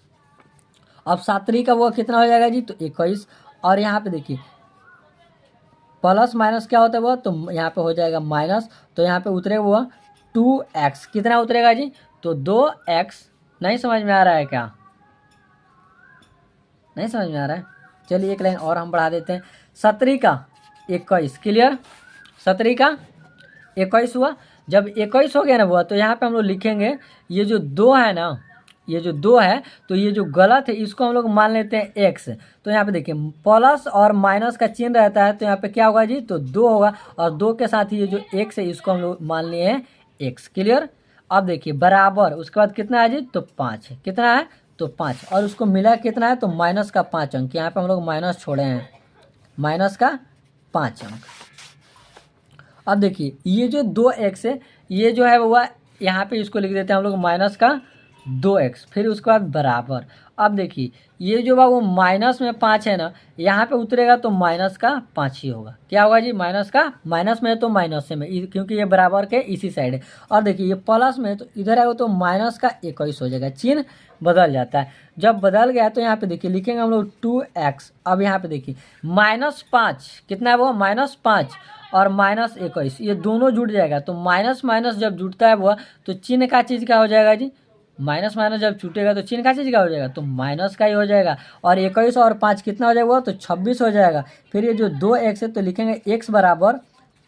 अब 7 का वो कितना हो जाएगा जी, तो 21, और यहाँ पे देखिए प्लस माइनस क्या होता है वो, तो यहाँ पे हो जाएगा माइनस, तो यहाँ पे उतरेगा वो 2x, कितना उतरेगा जी, तो 2x। नहीं समझ में आ रहा है क्या, नहीं समझ में आ रहा है, चलिए एक लाइन और हम बढ़ा देते हैं। 17 का 21, क्लियर, 17 का 21 हुआ। जब 21 हो गया ना वो, तो यहाँ पे हम लोग लिखेंगे ये जो 2 है ना, ये जो 2 है, तो ये जो गलत है इसको हम लोग मान लेते हैं x। तो यहाँ पे देखिए प्लस और माइनस का चिन्ह रहता है, तो यहाँ पे क्या होगा जी, तो 2 होगा, और 2 के साथ ही ये जो x है इसको हम लोग मान लिए हैं x, क्लियर। अब देखिए बराबर, उसके बाद कितना है जी, तो 5 है, कितना है, तो 5, और उसको मिला कितना है, तो माइनस का 5 अंक, यहाँ पे हम लोग माइनस छोड़े हैं, माइनस का 5 अंक। अब देखिए ये जो 2x है, ये जो है वो यहाँ पे इसको लिख देते हैं हम लोग माइनस का 2x, फिर उसके बाद बराबर। अब देखिए ये जो वो माइनस में 5 है ना, यहाँ पे उतरेगा तो माइनस का 5 ही होगा, क्या होगा जी, माइनस में है तो माइनस से में, क्योंकि ये बराबर के इसी साइड है। और देखिए ये प्लस में है तो इधर आएगा तो माइनस का 21 हो जाएगा, चिन्ह बदल जाता है। जब बदल गया तो यहाँ पे देखिए लिखेंगे हम लोग 2x। अब यहाँ पे देखिए -5 कितना है वो, -5 और -21, ये दोनों जुड़ जाएगा, तो माइनस माइनस जब जुड़ता है वो, तो चिन्ह का चीज़ क्या हो जाएगा जी, माइनस माइनस जब छूटेगा तो चिन्ह का चीज़ क्या हो जाएगा, तो माइनस का ही हो जाएगा। और 21 और 5 कितना हो जाएगा, तो 26 हो जाएगा। फिर ये जो 2x है तो लिखेंगे x बराबर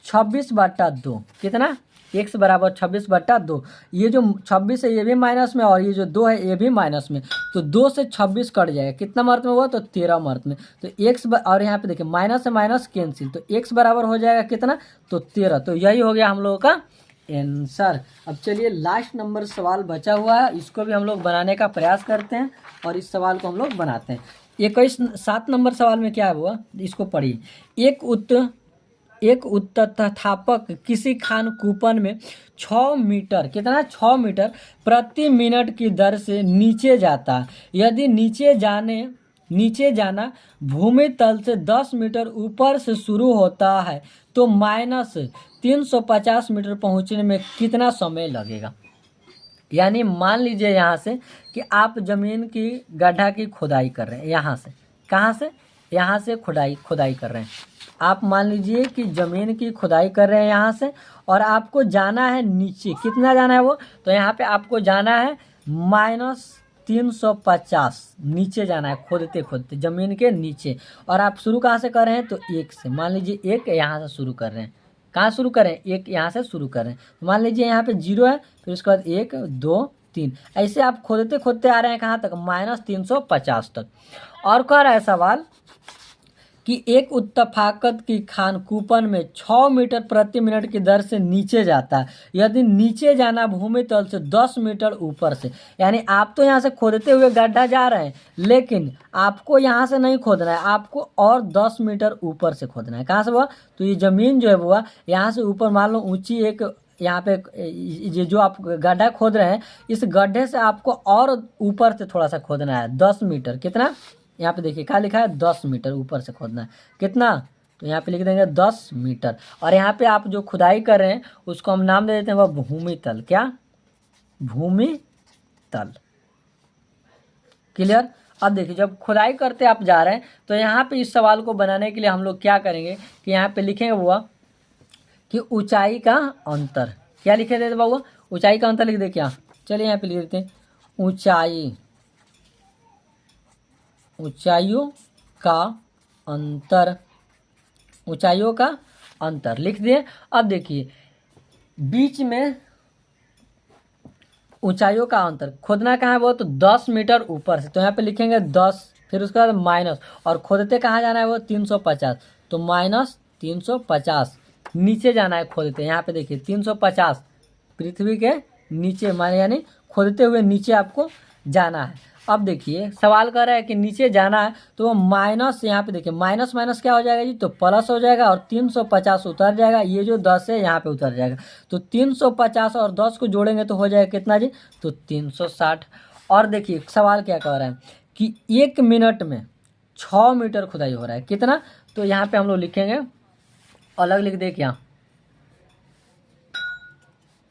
26/2, कितना x बराबर 26/2। ये जो 26 है ये भी माइनस में और ये जो 2 है ये भी माइनस में, तो 2 से 26 कट जाएगा, कितना मार्क में हुआ तो 13 मार्क में। तो x और यहाँ पे देखिए माइनस से माइनस कैंसिल, तो x बराबर हो जाएगा कितना तो 13। तो यही हो गया हम लोगों का आंसर। अब चलिए लास्ट नंबर सवाल बचा हुआ है, इसको भी हम लोग बनाने का प्रयास करते हैं और इस सवाल को हम लोग बनाते हैं। 7 नंबर सवाल में क्या हुआ इसको पढ़िए। एक उत्तथापक किसी खान कूपन में 6 मीटर, कितना 6 मीटर प्रति मिनट की दर से नीचे जाता है। यदि नीचे जाना भूमि तल से 10 मीटर ऊपर से शुरू होता है तो -350 मीटर पहुंचने में कितना समय लगेगा। यानी मान लीजिए यहाँ से कि आप ज़मीन की गड्ढा की खुदाई कर रहे हैं, यहाँ से कहाँ से, यहाँ से खुदाई कर रहे हैं। आप मान लीजिए कि ज़मीन की खुदाई कर रहे हैं यहाँ से, और आपको जाना है नीचे, कितना जाना है वो, तो यहाँ पे आपको जाना है -350 नीचे जाना है, खोदते खोदते ज़मीन के नीचे। और आप शुरू कहाँ से कर रहे हैं तो 1 से, मान लीजिए 1 यहाँ से शुरू कर रहे हैं, कहाँ शुरू करें 1 यहाँ से शुरू करें। तो मान लीजिए यहाँ पे 0 है, फिर उसके बाद 1 2 3, ऐसे आप खोदते खोदते आ रहे हैं कहाँ तक -350 तक। और कह रहा है सवाल कि एक उत्तफाकत की खान कूपन में 6 मीटर प्रति मिनट की दर से नीचे जाता है। यदि नीचे जाना भूमि तल से 10 मीटर ऊपर से, यानी आप तो यहाँ से खोदते हुए गड्ढा जा रहे हैं, लेकिन आपको यहाँ से नहीं खोदना है, आपको और 10 मीटर ऊपर से खोदना है। कहाँ से हुआ तो ये ज़मीन जो है वो यहाँ से ऊपर मान लो ऊंची एक, यहाँ पे ये जो आप गड्ढा खोद रहे हैं इस गड्ढे से आपको और ऊपर से थोड़ा सा खोदना है 10 मीटर, कितना यहाँ पे देखिए क्या लिखा है 10 मीटर ऊपर से खोदना है, कितना तो यहाँ पे लिख देंगे 10 मीटर। और यहाँ पे आप जो खुदाई कर रहे हैं उसको हम नाम दे देते हैं वह भूमि तल, क्या भूमि तल, क्लियर। अब देखिए जब खुदाई करते आप जा रहे हैं तो यहाँ पे इस सवाल को बनाने के लिए हम लोग क्या करेंगे कि यहाँ पे लिखेंगे वो कि ऊंचाई का अंतर, क्या लिखे देते बाबू ऊंचाई का अंतर लिख दे क्या, चलिए यहाँ पे लिख देते हैं ऊंचाइयों का अंतर लिख दिए। अब देखिए बीच में ऊंचाइयों का अंतर खोदना कहाँ है वो तो 10 मीटर ऊपर से, तो यहाँ पे लिखेंगे 10, फिर उसके बाद माइनस, और खोदते कहाँ जाना है वो 350, तो -350 नीचे जाना है खोदते। यहाँ पे देखिए 350 पृथ्वी के नीचे माने, यानी खोदते हुए नीचे आपको जाना है। अब देखिए सवाल कर रहा है कि नीचे जाना है तो माइनस, यहाँ पे देखिए माइनस माइनस क्या हो जाएगा जी तो प्लस हो जाएगा, और 350 उतर जाएगा, ये जो 10 है यहाँ पे उतर जाएगा, तो 350 और 10 को जोड़ेंगे तो हो जाएगा कितना जी तो 360। और देखिए सवाल क्या कह रहा है कि 1 मिनट में 6 मीटर खुदाई हो रहा है, कितना, तो यहाँ पे हम लोग लिखेंगे अलग लिख दे क्या,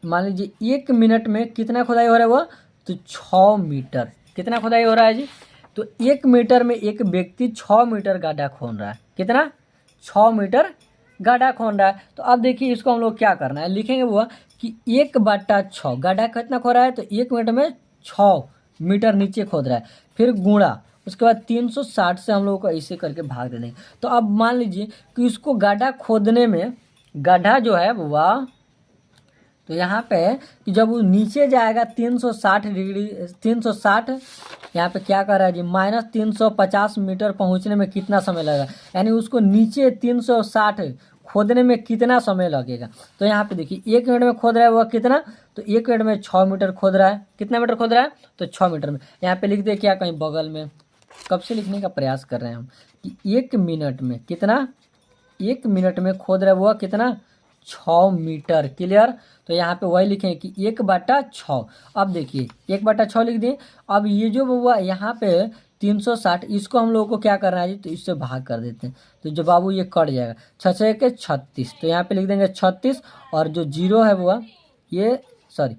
मान लीजिए 1 मिनट में कितना खुदाई हो रहा है वो तो 6 मीटर, कितना खुदाई हो रहा है जी तो 1 मीटर में एक व्यक्ति 6 मीटर गड्ढा खोद रहा है, कितना 6 मीटर गड्ढा खोद रहा है। तो अब देखिए इसको हम लोग क्या करना है, लिखेंगे वो कि 1/6 गड्ढा कितना खोद रहा है तो 1 मिनट में 6 मीटर नीचे खोद रहा है, फिर गुणा उसके बाद 360 से हम लोग को ऐसे करके भाग दे देंगे। तो अब मान लीजिए कि इसको गड्ढा खोदने में गड्ढा जो है वह, तो यहाँ पे कि जब वो नीचे जाएगा 360 डिग्री 360, यहाँ पे क्या कर रहा है जी -350 मीटर पहुँचने में कितना समय लगेगा, यानी उसको नीचे 360 खोदने में कितना समय लगेगा। तो यहाँ पे देखिए 1 मिनट में खोद रहा है वह कितना, तो 1 मिनट में 6 मीटर खोद रहा है, कितना मीटर खोद रहा है तो 6 मीटर में। यहाँ पे लिख दे क्या कहीं बगल में, कब से लिखने का प्रयास कर रहे हैं हम कि 1 मिनट में कितना, 1 मिनट में खोद रहा है वह कितना 6 मीटर, क्लियर। तो यहाँ पे वही लिखें कि 1/6। अब देखिए 1/6 लिख दिए। अब ये जो हुआ यहाँ पे 360, इसको हम लोगों को क्या करना है जी तो इससे भाग कर देते हैं, तो जो बाबू ये कट जाएगा 6 के 36, तो यहाँ पे लिख देंगे 36, और जो 0 है वो ये सॉरी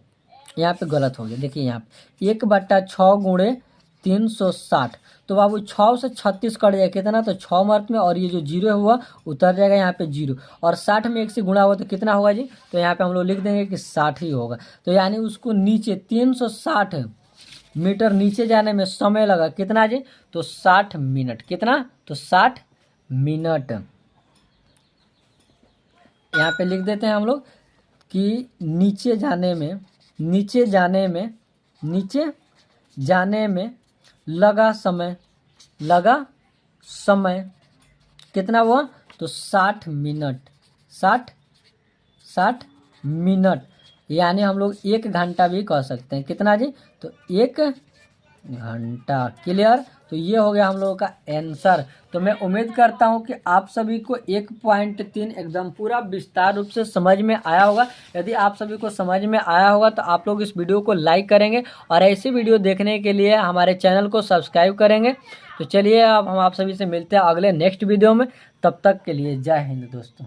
यहाँ पे गलत हो गया, देखिए यहाँ पे 1/6 गुणे 360, तो बाबू 6 से 36 कट जाएगा कितना तो 6 मार्क में, और ये जो 0 हुआ उतर जाएगा यहाँ पे 0, और 60 में 1 से गुणा हुआ तो कितना होगा जी तो यहाँ पे हम लोग लिख देंगे कि 60 ही होगा। तो यानी उसको नीचे 360 मीटर नीचे जाने में समय लगा कितना जी तो 60 मिनट, कितना तो 60 मिनट। यहाँ पे लिख देते हैं हम लोग कि नीचे जाने में लगा समय कितना हुआ? तो 60 मिनट। 60 मिनट, यानी हम लोग 1 घंटा भी कह सकते हैं। कितना जी? तो 1 घंटा। क्लियर? तो ये हो गया हम लोगों का आंसर। तो मैं उम्मीद करता हूं कि आप सभी को 1.3 एकदम पूरा विस्तार रूप से समझ में आया होगा। यदि आप सभी को समझ में आया होगा तो आप लोग इस वीडियो को लाइक करेंगे और ऐसी वीडियो देखने के लिए हमारे चैनल को सब्सक्राइब करेंगे। तो चलिए अब हम आप सभी से मिलते हैं अगले नेक्स्ट वीडियो में। तब तक के लिए जय हिंद दोस्तों।